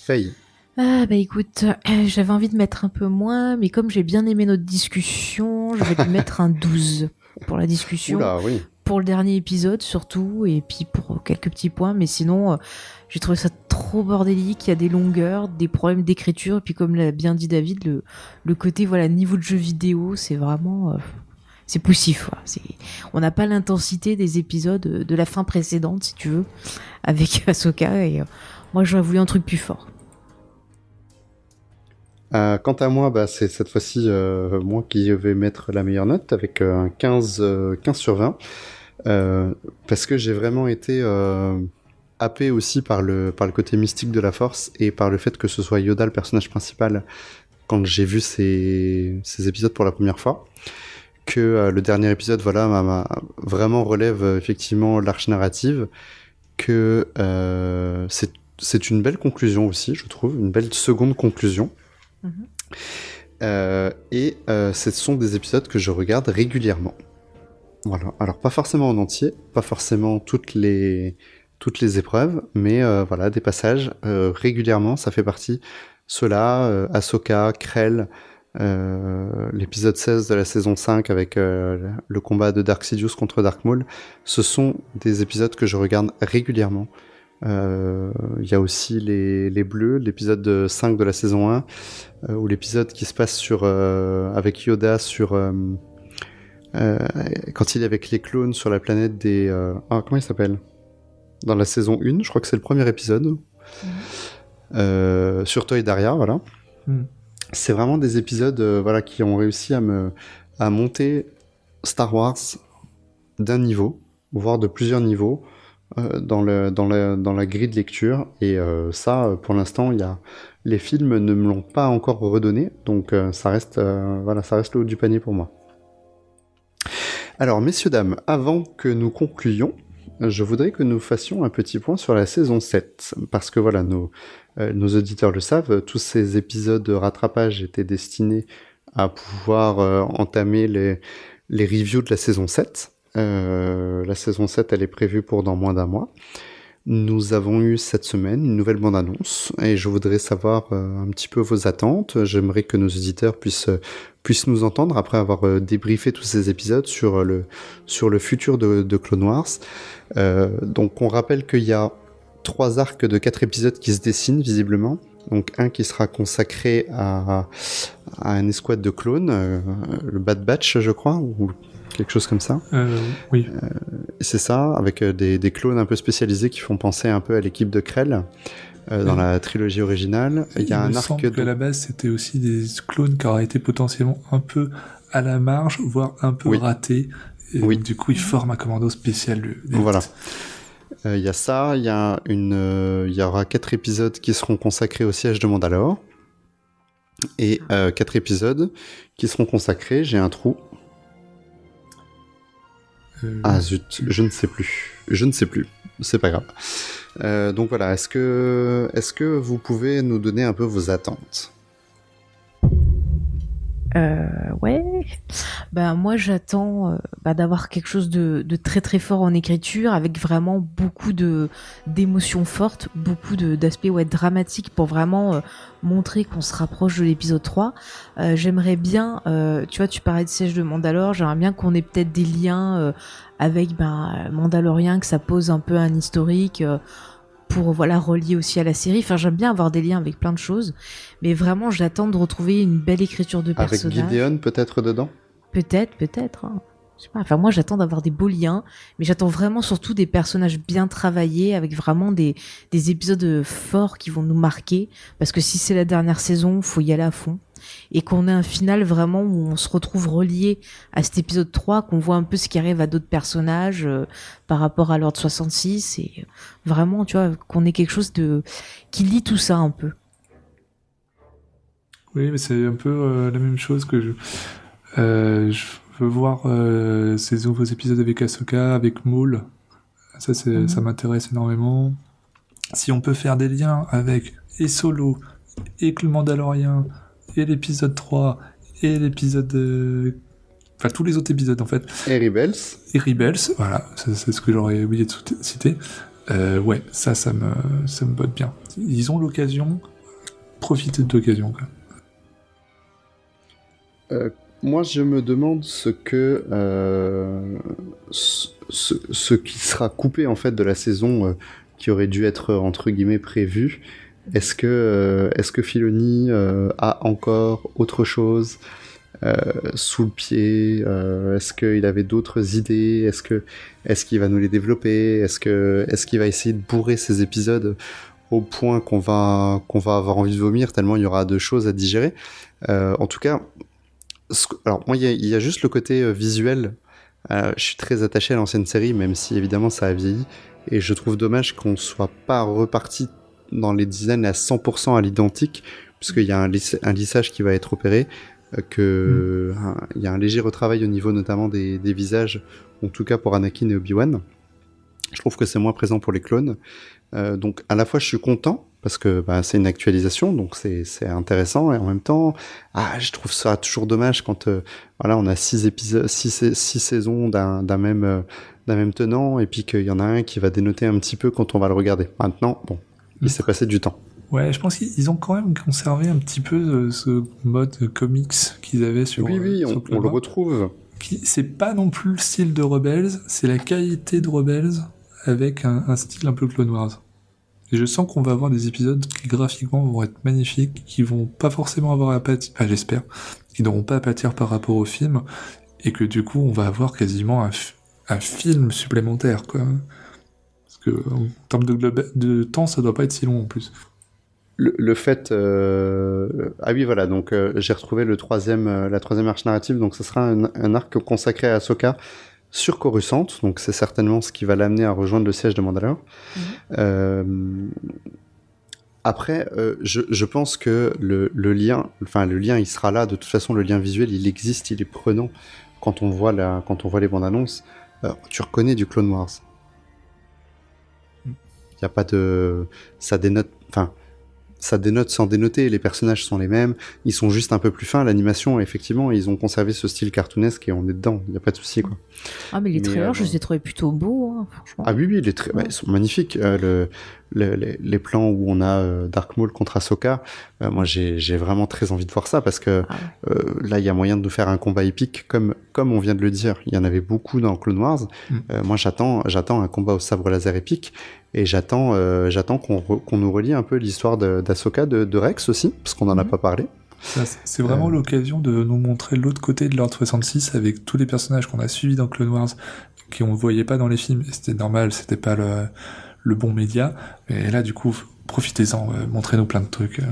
Faye. Ah bah écoute, j'avais envie de mettre un peu moins, mais comme j'ai bien aimé notre discussion, je vais lui mettre un 12 pour la discussion. Oula, oui. Pour le dernier épisode surtout, et puis pour quelques petits points, mais sinon j'ai trouvé ça trop bordélique, il y a des longueurs, des problèmes d'écriture, et puis comme l'a bien dit David, le côté niveau de jeu vidéo, c'est vraiment c'est poussif, quoi. On n'a pas l'intensité des épisodes de la fin précédente, si tu veux, avec Ahsoka, et moi j'aurais voulu un truc plus fort. Quant à moi, c'est cette fois-ci moi qui vais mettre la meilleure note avec un 15 sur 20. Parce que j'ai vraiment été happé aussi par le côté mystique de la Force et par le fait que ce soit Yoda le personnage principal quand j'ai vu ces épisodes pour la première fois. Que le dernier épisode vraiment relève effectivement l'arche narrative, que c'est une belle conclusion aussi, je trouve, une belle seconde conclusion. Et ce sont des épisodes que je regarde régulièrement. Voilà. Alors pas forcément en entier, pas forcément toutes les épreuves, mais voilà, des passages régulièrement, ça fait partie. Ceux-là, Ahsoka, Krell, l'épisode 16 de la saison 5 avec le combat de Dark Sidious contre Dark Maul, ce sont des épisodes que je regarde régulièrement. Il y a aussi les Bleus, l'épisode 5 de la saison 1, ou l'épisode qui se passe avec Yoda quand il est avec les clones sur la planète des... comment il s'appelle ? Dans la saison 1, je crois que c'est le premier épisode. Sur Toedaria, voilà. C'est vraiment des épisodes qui ont réussi à monter Star Wars d'un niveau, voire de plusieurs niveaux, dans la grille de lecture. Et ça, pour l'instant, les films ne me l'ont pas encore redonné, donc ça reste le haut du panier pour moi. Alors, messieurs, dames, avant que nous concluions, je voudrais que nous fassions un petit point sur la saison 7, parce que voilà, nos auditeurs le savent, tous ces épisodes de rattrapage étaient destinés à pouvoir entamer les reviews de la saison 7. La saison 7, elle est prévue pour dans moins d'un mois. Nous avons eu cette semaine une nouvelle bande-annonce, et je voudrais savoir un petit peu vos attentes. J'aimerais que nos auditeurs puissent nous entendre après avoir débriefé tous ces épisodes sur le futur de Clone Wars. Donc on rappelle qu'il y a 3 arcs de 4 épisodes qui se dessinent visiblement. Donc un qui sera consacré à un escouade de clones, le Bad Batch je crois, ou quelque chose comme ça. Oui. C'est ça, avec des clones un peu spécialisés qui font penser un peu à l'équipe de Krell dans la trilogie originale. Il y a un arc qu'à la base c'était aussi des clones qui auraient été potentiellement un peu à la marge, voire un peu ratés. Et du coup, ils forment un commando spécial. Voilà. Il y a ça, il y aura 4 épisodes qui seront consacrés au siège de Mandalore. Et 4 épisodes qui seront consacrés, j'ai un trou. Ah zut, je ne sais plus. C'est pas grave. Donc voilà, est-ce que vous pouvez nous donner un peu vos attentes ? Ouais. Moi j'attends d'avoir quelque chose de très très fort en écriture, avec vraiment beaucoup d'émotions fortes, beaucoup d'aspects dramatiques pour vraiment montrer qu'on se rapproche de l'épisode 3. J'aimerais bien, tu vois, tu parlais de siège de Mandalore, j'aimerais bien qu'on ait peut-être des liens avec Mandalorian, que ça pose un peu un historique. pour relier aussi à la série. Enfin, j'aime bien avoir des liens avec plein de choses, mais vraiment, j'attends de retrouver une belle écriture de personnages. Avec Gideon peut-être dedans. Peut-être. Hein. Je sais pas. Enfin, moi, j'attends d'avoir des beaux liens, mais j'attends vraiment surtout des personnages bien travaillés, avec vraiment des épisodes forts qui vont nous marquer. Parce que si c'est la dernière saison, faut y aller à fond. Et qu'on ait un final vraiment où on se retrouve relié à cet épisode 3, qu'on voit un peu ce qui arrive à d'autres personnages par rapport à l'Ordre 66, et vraiment, tu vois, qu'on ait quelque chose qui lie tout ça un peu. Oui, mais c'est un peu la même chose que je veux voir ces nouveaux épisodes avec Ahsoka, avec Maul. Ça m'intéresse énormément. Si on peut faire des liens avec et Solo, et le Mandalorian, et l'épisode 3, et l'épisode... Enfin, tous les autres épisodes, en fait. Et Rebels, voilà. C'est ce que j'aurais oublié de citer. Ouais, ça me botte bien. Ils ont l'occasion, profitez de l'occasion, quoi. Moi, je me demande ce qui sera coupé, en fait, de la saison qui aurait dû être, entre guillemets, prévu. Est-ce que Filoni a encore autre chose sous le pied? Est-ce qu'il avait d'autres idées? Est-ce qu'il va nous les développer? Est-ce qu'il va essayer de bourrer ces épisodes au point qu'on va avoir envie de vomir tellement il y aura de choses à digérer? En tout cas, alors moi il y a juste le côté visuel. Je suis très attaché à l'ancienne série, même si évidemment ça a vieilli, et je trouve dommage qu'on soit pas reparti dans les designs à 100% à l'identique, puisqu'il y a un lissage qui va être opéré, il y a un léger retravail au niveau notamment des visages, en tout cas pour Anakin et Obi-Wan. Je trouve que c'est moins présent pour les clones. Donc à la fois je suis content, parce que c'est une actualisation, donc c'est intéressant, et en même temps, je trouve ça toujours dommage quand on a 6 saisons d'un même tenant, et puis qu'il y en a un qui va dénoter un petit peu quand on va le regarder. Maintenant, bon, il s'est passé du temps. Ouais, je pense qu'ils ont quand même conservé un petit peu ce mode comics qu'ils avaient sur... Oui, on le retrouve. C'est pas non plus le style de Rebels, c'est la qualité de Rebels avec un style un peu Clone Wars. Et je sens qu'on va avoir des épisodes qui graphiquement vont être magnifiques, qui vont pas forcément avoir à pâtir, j'espère, qui n'auront pas à pâtir par rapport au film, et que du coup on va avoir quasiment un film supplémentaire, quoi. Parce que en termes de temps, ça doit pas être si long en plus. Le fait... Ah oui, voilà, donc j'ai retrouvé la troisième arche narrative, donc ce sera un arc consacré à Ahsoka sur Coruscant, donc c'est certainement ce qui va l'amener à rejoindre le siège de Mandalore. Après, je pense que le lien, il sera là, de toute façon le lien visuel, il existe, il est prenant. Quand on voit les bandes annonces, tu reconnais du Clone Wars. Il n'y a pas de... Ça dénote sans dénoter, les personnages sont les mêmes, ils sont juste un peu plus fins, l'animation, effectivement, ils ont conservé ce style cartoonesque et on est dedans, il n'y a pas de souci, quoi. Ah, mais les trailers, je les ai trouvés plutôt beaux, hein, franchement. Ah oui, ils sont magnifiques. Les plans où on a Dark Maul contre Ahsoka, moi j'ai vraiment très envie de voir ça, parce que là il y a moyen de nous faire un combat épique, comme on vient de le dire, il y en avait beaucoup dans Clone Wars. Moi j'attends un combat au sabre laser épique, et j'attends qu'on nous relie un peu l'histoire d'Ahsoka, de Rex aussi, parce qu'on n'en a pas parlé. C'est vraiment l'occasion de nous montrer l'autre côté de l'Ordre 66, avec tous les personnages qu'on a suivis dans Clone Wars, qu'on ne voyait pas dans les films, et c'était normal, c'était pas le bon média, et là du coup profitez-en, montrez-nous plein de trucs.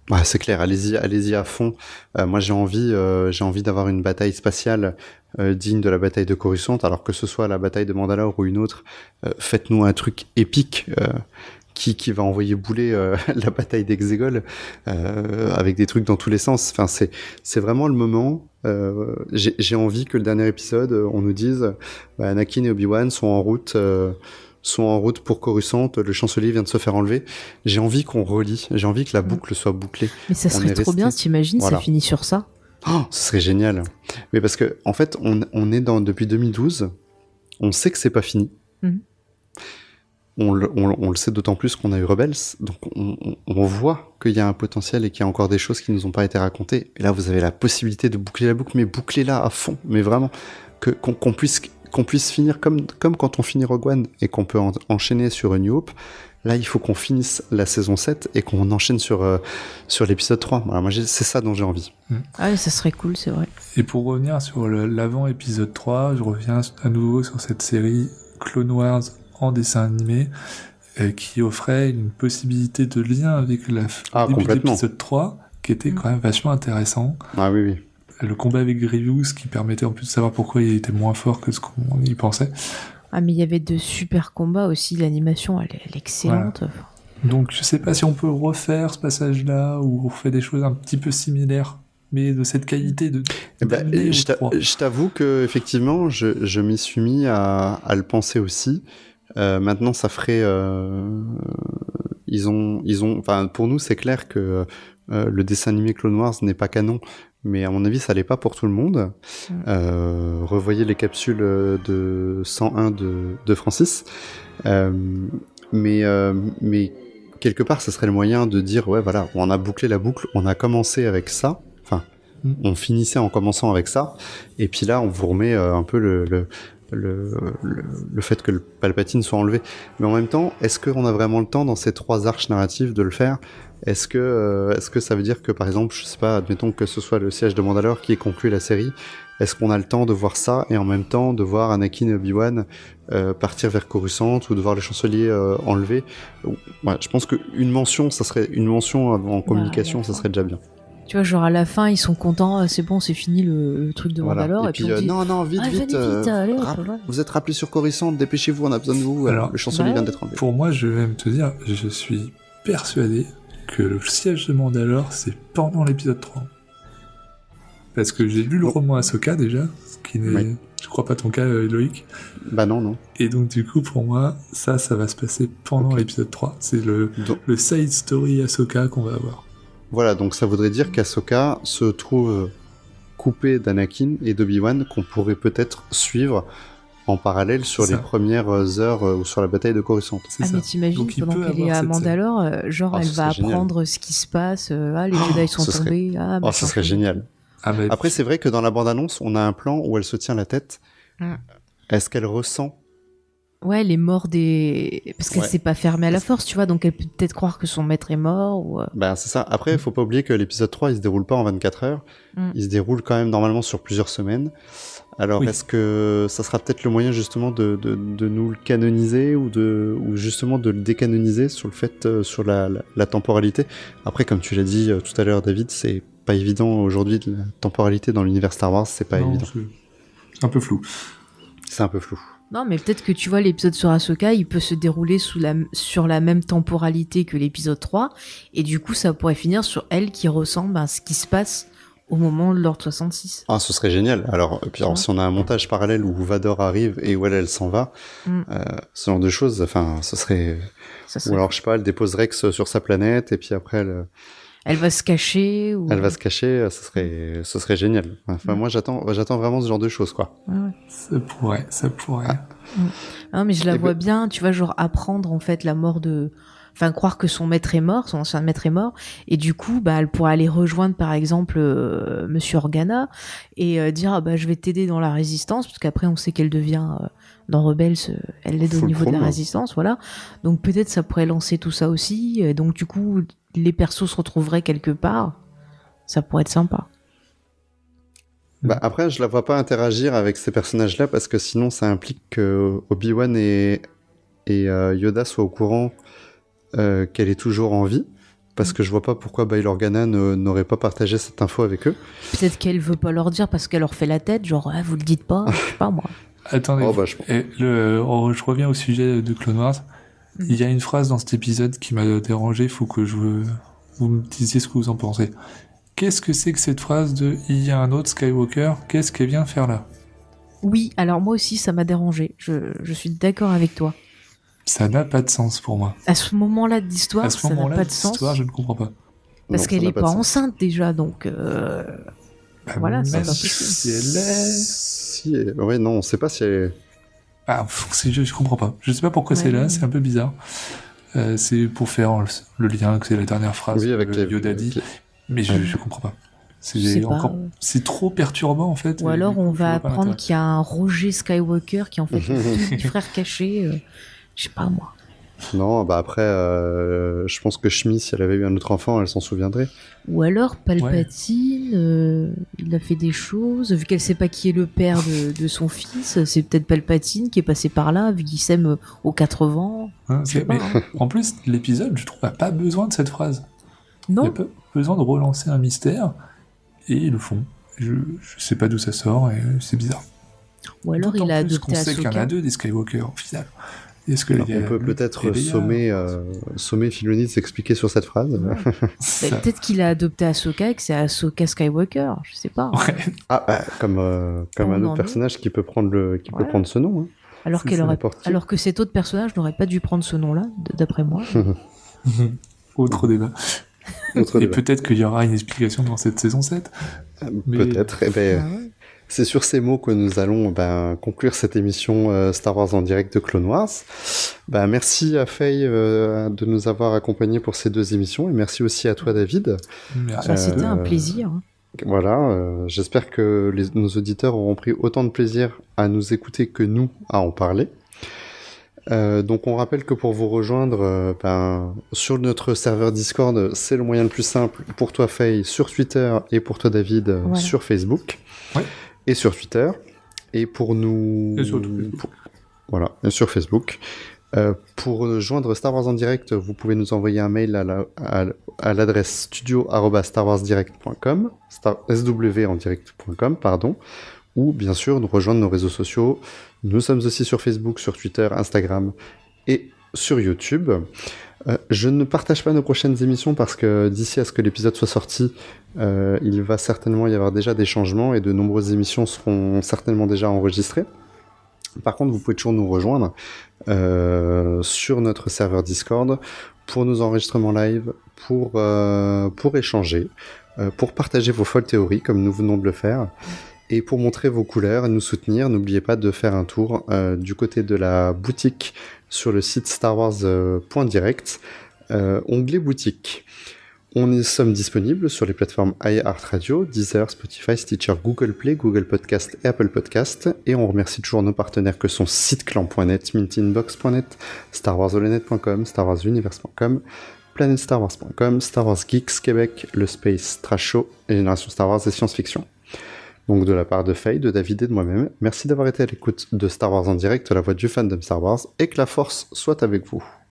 Ouais, c'est clair, allez-y à fond. Moi j'ai envie d'avoir une bataille spatiale digne de la bataille de Coruscant, alors que ce soit la bataille de Mandalore ou une autre, faites-nous un truc épique qui va envoyer bouler la bataille d'Exegol, avec des trucs dans tous les sens. Enfin, c'est vraiment le moment. J'ai envie que le dernier épisode, on nous dise Anakin et Obi-Wan sont en route pour Coruscant, le chancelier vient de se faire enlever. J'ai envie qu'on relie, j'ai envie que la boucle soit bouclée. Mais ça serait trop bien, t'imagines, voilà. Ça finit sur ça. Oh, ce serait génial. Mais parce que, en fait, on est depuis 2012, on sait que c'est pas fini. On le sait d'autant plus qu'on a eu Rebels, donc on voit qu'il y a un potentiel et qu'il y a encore des choses qui nous ont pas été racontées. Et là, vous avez la possibilité de boucler la boucle, mais bouclez-la à fond, mais vraiment, qu'on puisse qu'on puisse finir comme quand on finit Rogue One et qu'on peut enchaîner sur A New Hope. Là, il faut qu'on finisse la saison 7 et qu'on enchaîne sur l'épisode 3. Voilà, moi, c'est ça dont j'ai envie. Ah oui, ça serait cool, c'est vrai. Et pour revenir sur l'avant-épisode 3, je reviens à nouveau sur cette série Clone Wars en dessin animé qui offrait une possibilité de lien avec le début de l'épisode 3 qui était quand même vachement intéressant. Ah oui. Le combat avec Grievous qui permettait en plus de savoir pourquoi il était moins fort que ce qu'on y pensait. Ah, mais il y avait de super combats aussi, l'animation, elle est excellente. Voilà. Donc, je sais pas si on peut refaire ce passage-là, ou refaire des choses un petit peu similaires, mais de cette qualité je t'avoue que effectivement, je m'y suis mis à le penser aussi. Maintenant, ça ferait... Enfin, pour nous, c'est clair que le dessin animé Clone Wars n'est pas canon, mais à mon avis, ça l'est pas pour tout le monde. Revoyez les capsules de 101 de Francis. Mais quelque part, ça serait le moyen de dire, ouais, voilà, on a bouclé la boucle, on a commencé avec ça. Enfin, on finissait en commençant avec ça. Et puis là, on vous remet un peu le fait que le Palpatine soit enlevé. Mais en même temps, est-ce qu'on a vraiment le temps dans ces 3 arches narratives de le faire ? Est-ce que ça veut dire que, par exemple, je sais pas, admettons que ce soit le siège de Mandalore qui ait conclu la série, est-ce qu'on a le temps de voir ça et en même temps de voir Anakin et Obi-Wan partir vers Coruscant ou de voir le chancelier enlevé ? Ouais, je pense qu'une mention, ça serait une mention en communication, ça serait déjà bien. Tu vois, genre à la fin, ils sont contents, c'est bon, c'est fini le truc de Mandalore. Et puis on dit, non, vite, allez, vous êtes rappelés sur Coruscant, dépêchez-vous, on a besoin de vous. Alors, le chancelier vient d'être enlevé. Pour moi, je vais même te dire, je suis persuadé que le siège de Mandalore, c'est pendant l'épisode 3. Parce que j'ai lu le roman Ahsoka déjà, ce qui n'est, je crois pas ton cas, Loïc. Bah non. Et donc du coup, pour moi, ça va se passer pendant l'épisode 3. C'est le side story Ahsoka qu'on va avoir. Voilà, donc ça voudrait dire qu'Ahsoka se trouve coupée d'Anakin et d'Obi-Wan qu'on pourrait peut-être suivre en parallèle sur les premières heures ou sur la bataille de Coruscant. Mais t'imagines, pendant qu'elle est à Mandalore, elle va apprendre ce qui se passe, les Jedi sont tombés... ça serait génial. Après, c'est vrai que dans la bande-annonce, on a un plan où elle se tient la tête. Est-ce qu'elle ressent ? Ouais, elle est morte parce qu'elle s'est pas fermée à la force, tu vois, donc elle peut peut-être croire que son maître est mort ou... Ben, c'est ça. Après, il faut pas oublier que l'épisode 3, il se déroule pas en 24 heures. Il se déroule quand même normalement sur plusieurs semaines. Alors, est-ce que ça sera peut-être le moyen justement de nous le canoniser ou justement de le décanoniser sur le fait, sur la temporalité. Après, comme tu l'as dit tout à l'heure, David, c'est pas évident aujourd'hui, la temporalité dans l'univers Star Wars, c'est pas évident. C'est un peu flou. C'est un peu flou. Non, mais peut-être que tu vois, l'épisode sur Ahsoka, il peut se dérouler sur la même temporalité que l'épisode 3, et du coup, ça pourrait finir sur elle qui ressemble à ce qui se passe au moment de l'Ordre 66. Ah, ce serait génial. Alors, puis alors, si on a un montage parallèle où Vador arrive et où elle s'en va, ce genre de choses, enfin, ce serait... Ou alors, je sais pas, elle dépose Rex sur sa planète, et puis après, elle va se cacher. Elle va se cacher, ce serait génial. Enfin, moi, j'attends vraiment ce genre de choses, quoi. Ouais. Ça pourrait. Non, mais je la vois bien, tu vois, genre apprendre, en fait, la mort de... Enfin, croire que son maître est mort, son ancien maître est mort, et du coup, elle pourrait aller rejoindre, par exemple, Monsieur Organa, et dire, je vais t'aider dans la résistance, parce qu'après, on sait qu'elle devient, dans Rebels, elle l'aide au niveau de la résistance, voilà. Donc, peut-être, ça pourrait lancer tout ça aussi, et donc, du coup, les persos se retrouveraient quelque part. Ça pourrait être sympa. Après, je la vois pas interagir avec ces personnages-là, parce que sinon, ça implique que Obi-Wan et Yoda soient au courant qu'elle est toujours en vie, parce que je vois pas pourquoi Bail Organa n'aurait pas partagé cette info avec eux. Peut-être qu'elle veut pas leur dire parce qu'elle leur fait la tête, genre vous le dites pas, je sais pas moi. Attendez, je reviens au sujet de Clone Wars. Il y a une phrase dans cet épisode qui m'a dérangé, il faut que vous me disiez ce que vous en pensez. Qu'est-ce que c'est que cette phrase de « il y a un autre Skywalker, qu'est-ce qu'elle vient faire là ?» Oui, alors moi aussi ça m'a dérangé, je suis d'accord avec toi. Ça n'a pas de sens pour moi. À ce moment-là de l'histoire, ça n'a pas de sens. Je ne comprends pas. Parce qu'elle n'est pas enceinte déjà, donc voilà, c'est pas possible. Si elle est... Ouais, non, on sait pas si elle est... je comprends pas. Je sais pas pourquoi c'est là, c'est un peu bizarre. C'est pour faire le lien, que c'est la dernière phrase avec Yoda dit, mais je comprends pas. C'est trop perturbant en fait. Ou alors on va apprendre qu'il y a un Roger Skywalker qui est en fait le frère caché. Je sais pas moi. Non, bah après, je pense que Shmi, si elle avait eu un autre enfant, elle s'en souviendrait. Ou alors Palpatine, il a fait des choses, vu qu'elle sait pas qui est le père de son fils, c'est peut-être Palpatine qui est passé par là, vu qu'ils s'aiment aux 4 vents. En plus, l'épisode, je trouve, n'a pas besoin de cette phrase. Non. Il n'y a pas besoin de relancer un mystère, et ils le font. Je sais pas d'où ça sort, et c'est bizarre. Ou alors il a adopté Ahsoka. On sait qu'il y en a 2 des Skywalker, au final. On peut peut-être sommer Filoni de s'expliquer sur cette phrase. Peut-être qu'il a adopté Ahsoka et que c'est Ahsoka Skywalker, je sais pas. Ouais. Comme un autre personnage qui peut prendre peut prendre ce nom. Hein. Alors que cet autre personnage n'aurait pas dû prendre ce nom-là, d'après moi. Autre débat. Et peut-être qu'il y aura une explication dans cette saison 7. Peut-être. C'est sur ces mots que nous allons conclure cette émission Star Wars en direct de Clone Wars. Merci à Faye de nous avoir accompagnés pour ces 2 émissions et merci aussi à toi David. Merci. C'était un plaisir. Voilà, j'espère que nos auditeurs auront pris autant de plaisir à nous écouter que nous à en parler. Donc on rappelle que pour vous rejoindre sur notre serveur Discord, c'est le moyen le plus simple pour toi Faye sur Twitter et pour toi David sur Facebook. Ouais. Et sur Twitter, et pour nous... Et sur Facebook. Voilà, et sur Facebook. Pour joindre Star Wars en direct, vous pouvez nous envoyer un mail à l'adresse studio@starwarsdirect.com, swandirect.com, pardon, ou bien sûr nous rejoindre nos réseaux sociaux. Nous sommes aussi sur Facebook, sur Twitter, Instagram et sur YouTube. Je ne partage pas nos prochaines émissions parce que d'ici à ce que l'épisode soit sorti, il va certainement y avoir déjà des changements et de nombreuses émissions seront certainement déjà enregistrées. Par contre, vous pouvez toujours nous rejoindre sur notre serveur Discord pour nos enregistrements live, pour échanger, pour partager vos folles théories comme nous venons de le faire. Et pour montrer vos couleurs et nous soutenir, n'oubliez pas de faire un tour du côté de la boutique sur le site starwars.direct, onglet boutique. On sommes disponibles sur les plateformes iHeartRadio, Deezer, Spotify, Stitcher, Google Play, Google Podcast et Apple Podcast. Et on remercie toujours nos partenaires que sont siteclan.net, mintinbox.net, starwarsolonet.com, starwarsuniverse.com, planetstarwars.com, Star Wars Geeks Québec, le Space Trash Show et Génération Star Wars et Science-Fiction. Donc de la part de Faye, de David et de moi-même, merci d'avoir été à l'écoute de Star Wars en direct, la voix du fandom Star Wars, et que la force soit avec vous.